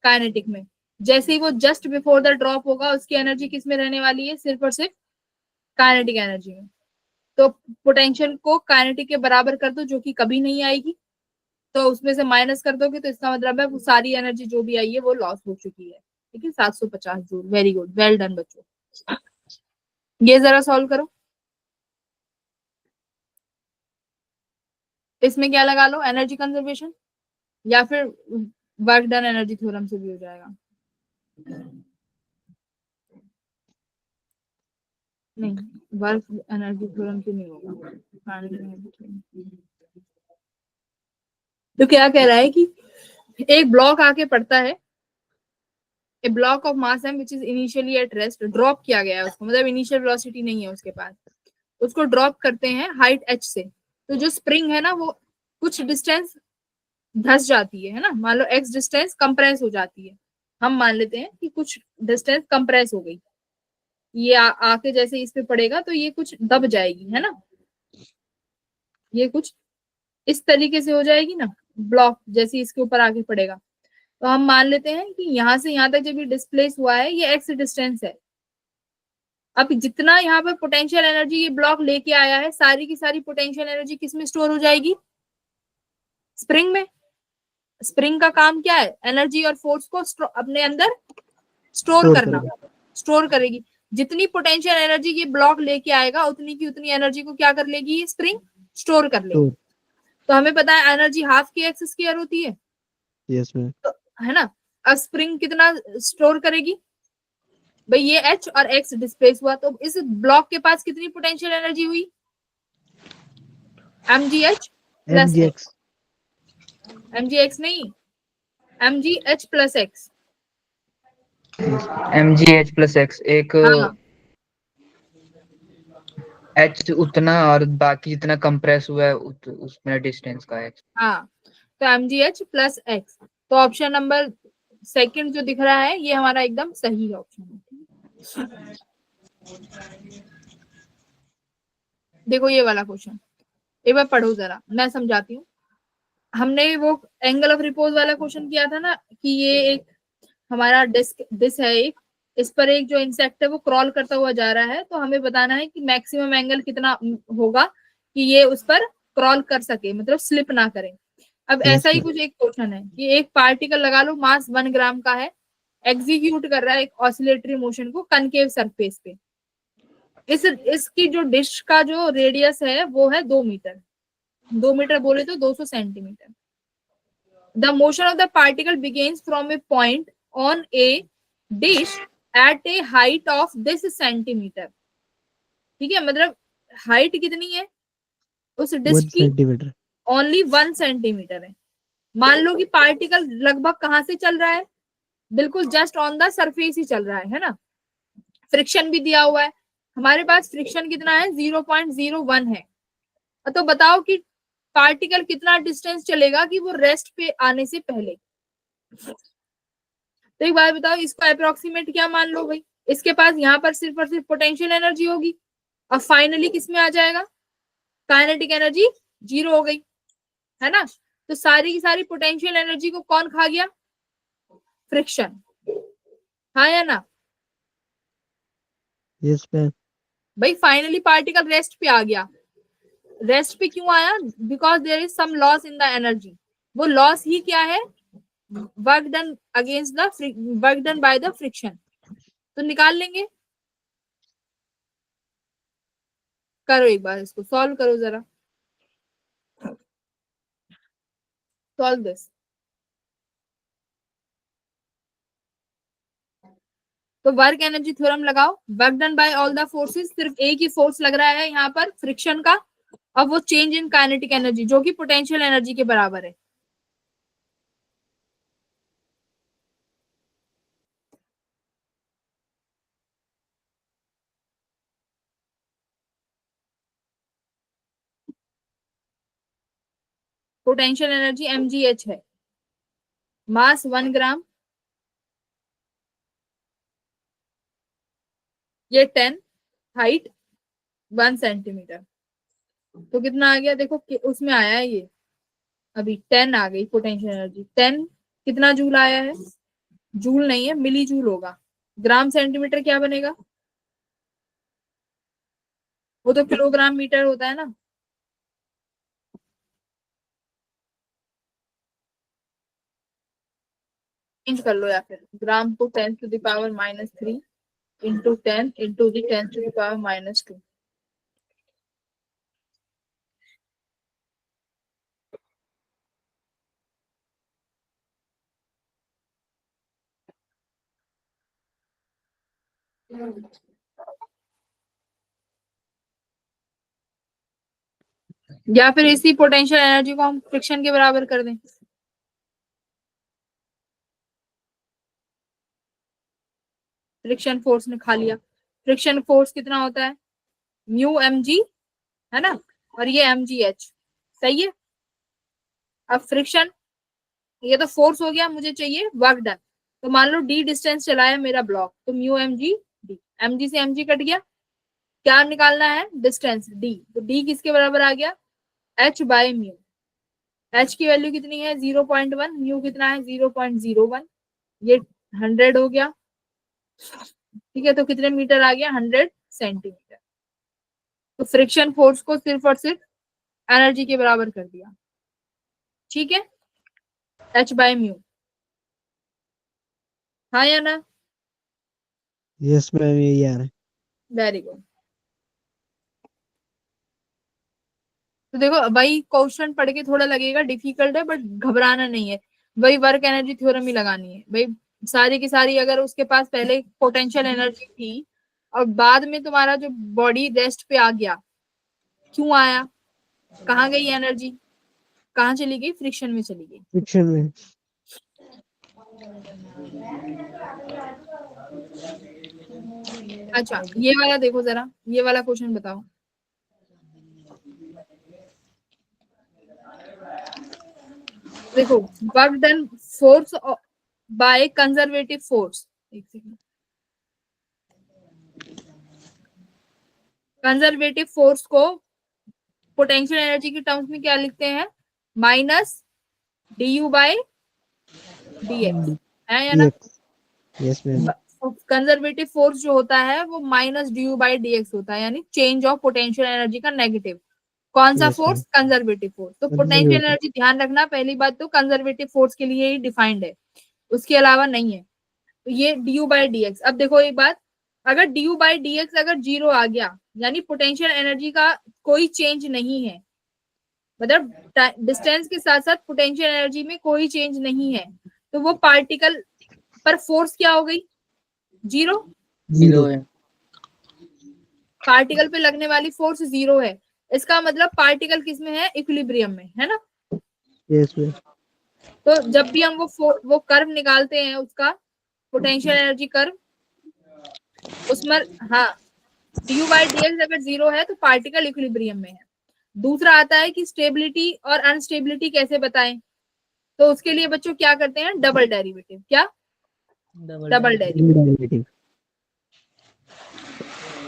काइनेटिक में। जैसे ही वो जस्ट बिफोर द ड्रॉप होगा उसकी एनर्जी किस में रहने वाली है? सिर्फ और सिर्फ काइनेटिक एनर्जी में। तो पोटेंशियल को काइनेटिक के बराबर कर दो, जो कि कभी नहीं आएगी, तो उसमें से माइनस कर दोगे तो इसका मतलब है वो सारी एनर्जी जो भी आई है वो लॉस हो चुकी है। ठीक है, 750 joule. Very good, well done बच्चों। ये जरा सॉल्व करो, इसमें क्या लगा लो, एनर्जी कंजर्वेशन, या फिर वर्क डन एनर्जी थ्योरम से भी हो जाएगा। नहीं, वर्क एनर्जी थ्योरम से नहीं होगा। तो क्या कह रहा है कि एक ब्लॉक आके पड़ता है, a block of mass m which is initially at rest, drop किया गया है उसको, मतलब इनिशियल वेलोसिटी नहीं है उसके पास, उसको ड्रॉप करते हैं हाइट h से, तो जो स्प्रिंग है ना वो कुछ डिस्टेंस धस जाती है ना, मान लो x डिस्टेंस कंप्रेस हो जाती है, हम मान लेते हैं कि कुछ डिस्टेंस कंप्रेस हो गई, ये आके जैसे इस पे पड़ेगा तो ये कुछ दब जाएगी, है ना, ये कुछ इस तरीके से हो जाएगी ना, ब्लॉक जैसे इसके ऊपर आके पड़ेगा, तो हम मान लेते हैं कि यहाँ से यहाँ तक जब ये डिस्प्लेस हुआ है ये x डिस्टेंस है। अब जितना यहाँ पर पोटेंशियल एनर्जी ये ब्लॉक लेके आया है, सारी की सारी पोटेंशियल एनर्जी किस में स्टोर हो जाएगी? स्प्रिंग में, स्प्रिंग का काम क्या है, एनर्जी और फोर्स को अपने अंदर स्टोर Store करना, स्टोर करेगी। जितनी पोटेंशियल एनर्जी ये ब्लॉक लेके आएगा उतनी की उतनी एनर्जी को क्या कर लेगी, स्प्रिंग स्टोर कर लेगी। Store. तो हमें पता है एनर्जी हाफ की एक्स स्क्वायर होती है, Yes, ma'am. है ना। अब स्प्रिंग कितना स्टोर करेगी भाई, ये एच और एक्स डिस्प्लेस हुआ, तो इस ब्लॉक के पास कितनी पोटेंशियल एनर्जी हुई, mgh प्लस MGX. mgx नहीं, mgh plus x. mgh plus x, एक हाँ h उतना और बाकी जितना कंप्रेस हुआ है उसमें डिस्टेंस का h। हाँ, तो mgh प्लस एक्स। तो ऑप्शन नंबर सेकंड जो दिख रहा है ये हमारा एकदम सही ऑप्शन है। देखो ये वाला क्वेश्चन एक बार पढ़ो जरा, मैं समझाती हूँ। हमने वो एंगल ऑफ रिपोज वाला क्वेश्चन किया था ना, कि ये एक हमारा डिस्क है एक, इस पर एक जो इंसेक्ट है वो क्रॉल करता हुआ जा रहा है, तो हमें बताना है कि मैक्सिमम एंगल कितना होगा कि ये उस पर क्रॉल कर सके, मतलब स्लिप ना करे। अब Yes, ऐसा ही ma'am. कुछ एक क्वेश्चन है कि एक पार्टिकल लगा लो, मास 1 ग्राम का है, एग्जीक्यूट कर रहा है एक ऑसिलेटरी मोशन को कनकेव सरफेस पे। इसकी जो डिश का जो रेडियस है वो है 2 मीटर, 2 मीटर बोले तो 200 centimetre. The motion of the particle begins from a point on a dish at a height of this centimeter। ठीक है, मतलब हाइट कितनी है उस डिश 1 की, centimeter. ओनली 1 सेंटीमीटर है। मान लो कि पार्टिकल लगभग कहां से चल रहा है, बिल्कुल जस्ट ऑन द सरफेस ही चल रहा है ना। फ्रिक्शन भी दिया हुआ है, हमारे पास फ्रिक्शन कितना है, 0.01 है। तो बताओ कि पार्टिकल कितना डिस्टेंस चलेगा कि वो रेस्ट पे आने से पहले। तो एक बात बताओ, इसको अप्रोक्सीमेट क्या मान लो भाई, इसके पास यहाँ पर सिर्फ और सिर्फ पोटेंशियल एनर्जी होगी, और फाइनली किस में आ जाएगा, काइनेटिक एनर्जी 0 हो गई, है ना। तो सारी की सारी पोटेंशियल एनर्जी को कौन खा गया, फ्रिक्शन, हाँ या ना। Yes, ma'am. भाई फाइनली पार्टिकल रेस्ट पे आ गया, रेस्ट पे क्यों आया, because there is some loss in the energy. वो लॉस ही क्या है, work done against the work done by the friction. तो निकाल लेंगे, करो एक बार इसको सॉल्व करो जरा, सॉल्व दिस। तो वर्क एनर्जी थ्योरम लगाओ, work done by all the forces, सिर्फ एक ही फोर्स लग रहा है यहाँ पर फ्रिक्शन का, अब वो चेंज इन काइनेटिक एनर्जी जो कि पोटेंशियल एनर्जी के बराबर है। पोटेंशियल एनर्जी mgh है, मास 1 ग्राम, ये 10, हाइट 1 सेंटीमीटर। तो कितना आ गया देखो उसमें आया है ये, अभी 10 आ गई पोटेंशियल एनर्जी। 10 कितना जूल आया है, जूल नहीं है मिली जूल होगा, ग्राम सेंटीमीटर क्या बनेगा, वो तो किलोग्राम मीटर होता है ना। चेंज कर लो, या फिर ग्राम को 10⁻³ इंटू 10 इंटू दी 10⁻²। या फिर इसी पोटेंशियल एनर्जी को हम फ्रिक्शन के बराबर कर दें, फ्रिक्शन फोर्स ने खा लिया। फ्रिक्शन फोर्स कितना होता है, म्यू mg, है ना, और ये mgh, सही है। अब फ्रिक्शन, ये तो फोर्स हो गया, मुझे चाहिए वर्क डन। तो मान लो d डिस्टेंस चला है मेरा ब्लॉक, तो म्यू mg d, mg से mg कट गया, क्या निकालना है, डिस्टेंस d। तो d किसके बराबर आ गया, h बाय म्यू। h की वैल्यू कितनी है 0.1, म्यू कितना है 0.01, ये 100 हो गया, ठीक है। तो कितने मीटर आ गया, 100 सेंटीमीटर। तो फ्रिक्शन फोर्स को सिर्फ और सिर्फ एनर्जी के बराबर कर दिया। ठीक है, h/μ, हाँ या ना? यस मैम, यही आ रहा है। Very good. तो देखो भाई, क्वेश्चन पढ़ के थोड़ा लगेगा डिफिकल्ट है, बट घबराना नहीं है। वही वर्क एनर्जी थ्योरम ही लगानी है भाई, सारी की सारी। अगर उसके पास पहले पोटेंशियल एनर्जी थी और बाद में तुम्हारा जो बॉडी रेस्ट पे आ गया, क्यों आया, कहाँ गई एनर्जी, कहाँ चली गई, फ्रिक्शन में चली गई। फ्रिक्शन में। अच्छा, ये वाला देखो जरा, ये वाला क्वेश्चन बताओ। देखो, work done force by conservative force, एक सेकंड, कंजर्वेटिव फोर्स को पोटेंशियल एनर्जी के टर्म्स में क्या लिखते हैं, माइनस du/dx, है या ना? Yes ma'am. कंजर्वेटिव फोर्स जो होता है वो माइनस du/dx होता है, यानी चेंज ऑफ पोटेंशियल एनर्जी का नेगेटिव। कौन सा Yes, फोर्स? Conservative force. तो पोटेंशियल Conservative. एनर्जी ध्यान रखना, पहली बात तो कंजर्वेटिव फोर्स के लिए ही डिफाइंड है, उसके अलावा नहीं है। तो ये du/dx। अब देखो एक बात, अगर du/dx अगर 0 आ गया, यानी पोटेंशियल एनर्जी का कोई चेंज नहीं है, मतलब डिस्टेंस के साथ साथ पोटेंशियल एनर्जी में कोई चेंज नहीं है, तो वो पार्टिकल पर फोर्स क्या हो गई? 0। जीरो है। पार्टिकल पे लगने वाली फोर्स 0 है, इसका मतलब पार्टिकल किस में है? इक्विलिब्रियम में, है ना? Yes ma'am. तो जब भी हम वो कर्व निकालते हैं, उसका पोटेंशियल एनर्जी कर्व, उसमें हाँ, du/dx अगर 0 है तो पार्टिकल इक्विलिब्रियम में है। दूसरा आता है कि स्टेबिलिटी और अनस्टेबिलिटी कैसे बताएं, तो उसके लिए बच्चों क्या करते हैं? Double derivative. क्या? Double derivative.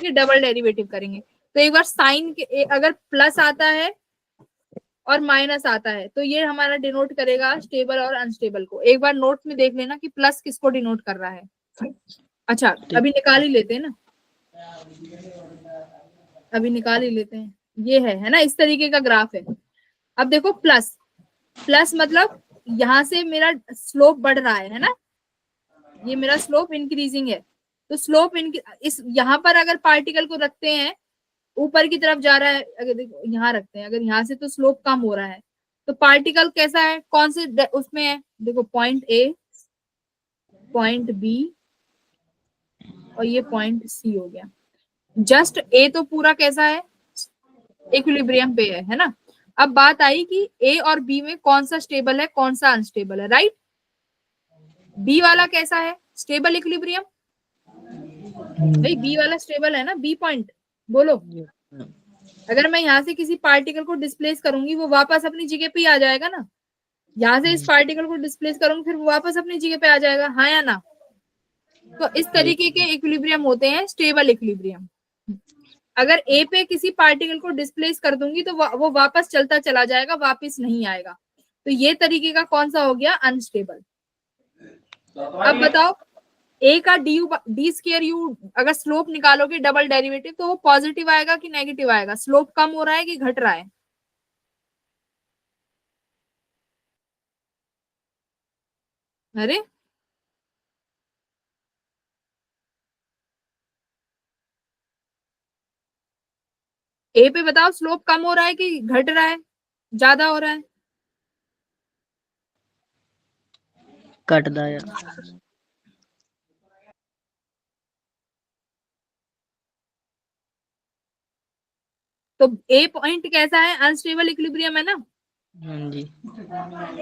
ये डबल डेरिवेटिव करेंगे। तो एक बार साइन के अगर प्लस आता है और माइनस आता है, तो ये हमारा डिनोट करेगा स्टेबल और अनस्टेबल को। एक बार नोट में देख लेना कि प्लस किसको डिनोट कर रहा है। अच्छा, अभी निकाल ही लेते हैं ना, अभी निकाल ही लेते हैं। ये है ना, इस तरीके का ग्राफ है। अब देखो, प्लस प्लस मतलब यहां से मेरा स्लोप बढ़ रहा है ना, ये मेरा स्लोप इंक्रीजिंग है। तो स्लोप इस यहाँ पर अगर पार्टिकल को रखते हैं, ऊपर की तरफ जा रहा है, अगर देखो यहाँ रखते हैं, अगर यहाँ से, तो स्लोप कम हो रहा है। तो पार्टिकल कैसा है, कौन से उसमें है? देखो, पॉइंट ए, पॉइंट बी और ये पॉइंट सी हो गया। जस्ट ए तो पूरा कैसा है? इक्विलिब्रियम पे है ना? अब बात आई कि ए और बी में कौन सा स्टेबल है, कौन सा अनस्टेबल है, राइट? बी वाला कैसा है? Stable equilibrium. भाई बी वाला स्टेबल है ना, बी पॉइंट, बोलो। अगर मैं यहाँ से किसी पार्टिकल को डिस्प्लेस करूंगी, वो वापस अपनी जगह पे आ जाएगा ना। यहाँ से इस पार्टिकल को डिस्प्लेस करूंगी, फिर वो वापस अपनी जगह पे आ जाएगा, हाँ या ना? तो इस तरीके के इक्विलिब्रियम होते हैं स्टेबल इक्विलिब्रियम। अगर ए पे किसी पार्टिकल को डिस्प्लेस कर दूंगी, तो वो वापस चलता चला जाएगा, वापस नहीं आएगा। तो ये तरीके का कौन सा हो गया? अनस्टेबल। अब बताओ, ए का d²u अगर स्लोप निकालोगे डबल डेरिवेटिव, तो वो पॉजिटिव आएगा कि नेगेटिव आएगा? स्लोप कम हो रहा है कि घट रहा है? अरे ए पे बताओ, स्लोप कम हो रहा है कि घट रहा है, ज्यादा हो रहा है? घटदा है। तो ए पॉइंट कैसा है? अनस्टेबल इक्विलिब्रियम है ना? हाँ जी।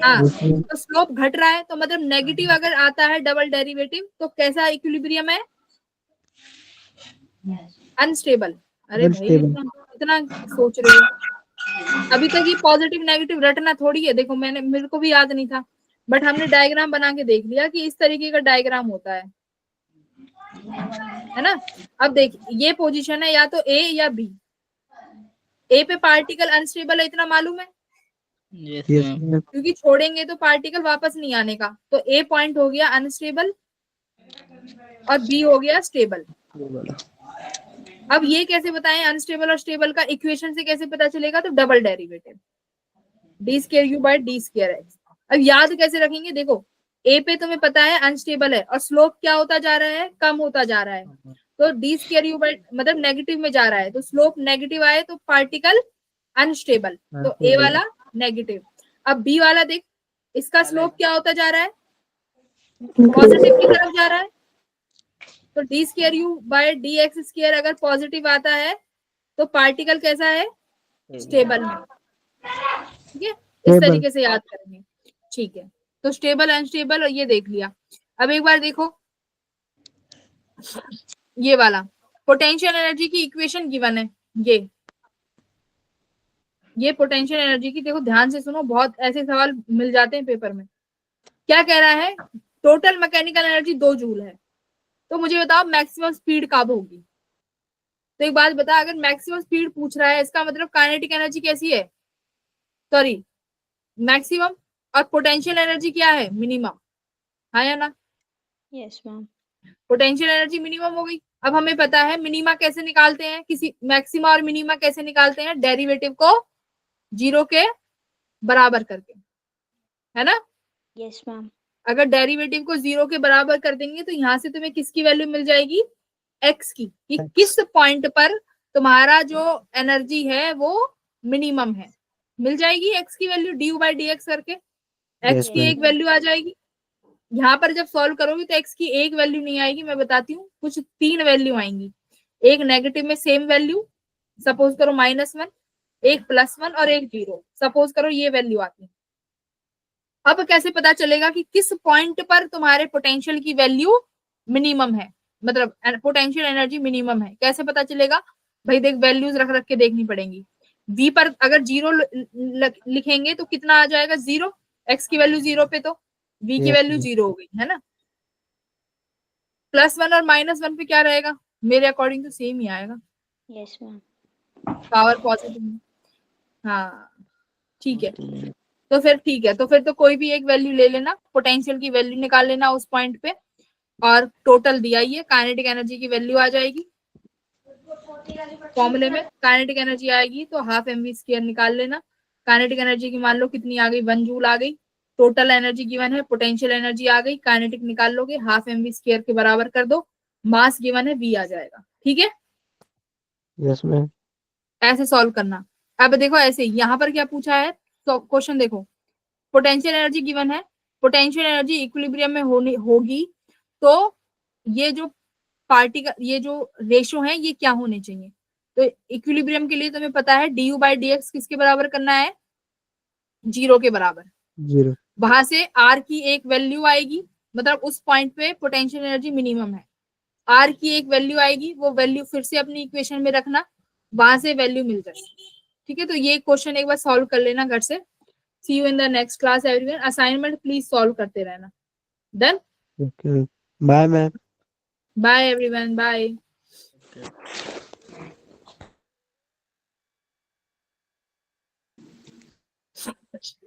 हाँ, तो स्लोप घट रहा है, तो मतलब नेगेटिव अगर आता है डबल डेरिवेटिव, तो कैसा इक्विलिब्रियम है? अनस्टेबल। अरे भाई, इतना सोच रहे हो? अभी तक ये पॉजिटिव नेगेटिव रटना थोड़ी है। देखो, मेरे को भी याद नहीं था, बट हमने डायग्राम बना के देख लिया कि इस तरीके का डायग्राम होता है ना? अब देख, ये पोजीशन है या तो ए या बी। ए पे पार्टिकल अनस्टेबल है, इतना मालूम है, यस मैम। क्योंकि छोड़ेंगे तो पार्टिकल वापस नहीं आने का। तो ए पॉइंट हो गया अनस्टेबल और बी हो गया स्टेबल। अब ये कैसे बताएं अनस्टेबल और स्टेबल का? इक्वेशन से कैसे पता चलेगा? तो double derivative. D square u by d square x. अब याद कैसे रखेंगे, देखो ए पे तुम्हें पता है अनस्टेबल है और स्लोप क्या होता जा रहा है, कम होता जा रहा है, तो डी स्केयर यू बाय मतलब नेगेटिव में जा रहा है, तो स्लोप नेगेटिव आए तो पार्टिकल अनस्टेबल, तो ए वाला नेगेटिव। अब बी वाला देख, इसका स्लोप क्या होता जा रहा है, पॉजिटिव की तरफ जा रहा है, तो d square u by d x square अगर पॉजिटिव आता है तो पार्टिकल कैसा है, स्टेबल में। ठीक है, इस Stable. तरीके से याद करेंगे। ठीक है, तो स्टेबल अनस्टेबल और ये देख लिया। अब एक बार देखो ये वाला पोटेंशियल एनर्जी की इक्वेशन गिवन है, ये पोटेंशियल एनर्जी की, देखो ध्यान से सुनो, बहुत ऐसे सवाल मिल जाते हैं पेपर में। क्या कह रहा है, टोटल मैकेनिकल एनर्जी 2 जूल है, तो मुझे बताओ मैक्सिमम स्पीड कब होगी। तो एक बात बता, अगर मैक्सिमम स्पीड पूछ रहा है इसका मतलब काइनेटिक एनर्जी कैसी है, सॉरी मैक्सिमम, और पोटेंशियल एनर्जी क्या है, मिनिमम, हाँ या ना। Yes ma'am. Potential energy minimum हो गई। अब हमें पता है मिनिमा कैसे निकालते हैं, किसी मैक्सिमा और मिनिमा कैसे निकालते हैं, डेरिवेटिव को 0 के बराबर करके, है ना। Yes ma'am. अगर डेरिवेटिव को 0 के बराबर कर देंगे तो यहाँ से तुम्हें किसकी वैल्यू मिल जाएगी, एक्स की, कि किस पॉइंट पर तुम्हारा जो एनर्जी है वो मिनिमम है, मिल जाएगी एक्स की value D by D x करके, एक्स Yes, की ma'am. एक वैल्यू आ जाएगी। यहाँ पर जब सॉल्व करोगे तो एक्स की एक वैल्यू नहीं आएगी, मैं बताती हूँ, कुछ 3 वैल्यू आएंगी। एक नेगेटिव में सेम वैल्यू, सपोज करो -1, एक +1 और एक 0, सपोज करो ये वैल्यू आती है। अब कैसे पता चलेगा कि किस पॉइंट पर तुम्हारे पोटेंशियल की वैल्यू मिनिमम है, मतलब पोटेंशियल एनर्जी मिनिमम है, कैसे पता चलेगा भाई, देख वैल्यूज रख रख के देखनी पड़ेंगी। v पर अगर 0 लिखेंगे तो कितना आ जाएगा, 0, x की वैल्यू 0 पे तो v की Yes, वैल्यू ma'am. 0 हो गई, है ना। +1 और -1 पे क्या रहेगा, मेरे अकॉर्डिंग तो सेम ही आएगा, यस मैम। पावर पॉजिटिव में। हाँ ठीक है, तो फिर ठीक है, तो फिर तो कोई भी एक वैल्यू ले लेना, पोटेंशियल की वैल्यू निकाल लेना उस पॉइंट पे, और टोटल दिया ही है, काइनेटिक एनर्जी की वैल्यू आ जाएगी फॉर्मूले में, काइनेटिक एनर्जी आएगी तो हाफ mv² निकाल लेना। काइनेटिक एनर्जी की मान लो कितनी आ गई, 1 जूल आ गई। टोटल एनर्जी गिवन है, पोटेंशियल एनर्जी आ गई, काइनेटिक निकाल लोगे, हाफ mv² के बराबर कर दो, मास गिवन है v आ जाएगा। ठीक है, Yes, ma'am. ऐसे सॉल्व करना। अब देखो ऐसे यहाँ पर क्या पूछा है, तो क्वेश्चन देखो, पोटेंशियल एनर्जी गिवन है, पोटेंशियल एनर्जी इक्विलिब्रियम में होगी तो ये जो पार्टिकल, ये जो रेशो है ये क्या होने चाहिए, तो इक्विलिब्रियम के लिए तुम्हें पता है डी बाई डी एक्स किसके बराबर करना है, 0 के बराबर। 0. वहां से आर की एक वैल्यू आएगी, मतलब उस पॉइंट पे पोटेंशियल एनर्जी मिनिमम है, आर की एक वैल्यू आएगी, वो वैल्यू फिर से अपनी इक्वेशन में रखना, वहां से वैल्यू मिल जाएगी। ठीक है, तो ये क्वेश्चन एक बार सॉल्व कर लेना घर से। See you in the next class everyone, assignment please solve करते रहना। Done, Okay. Bye, ma'am. Bye everyone, bye. Okay.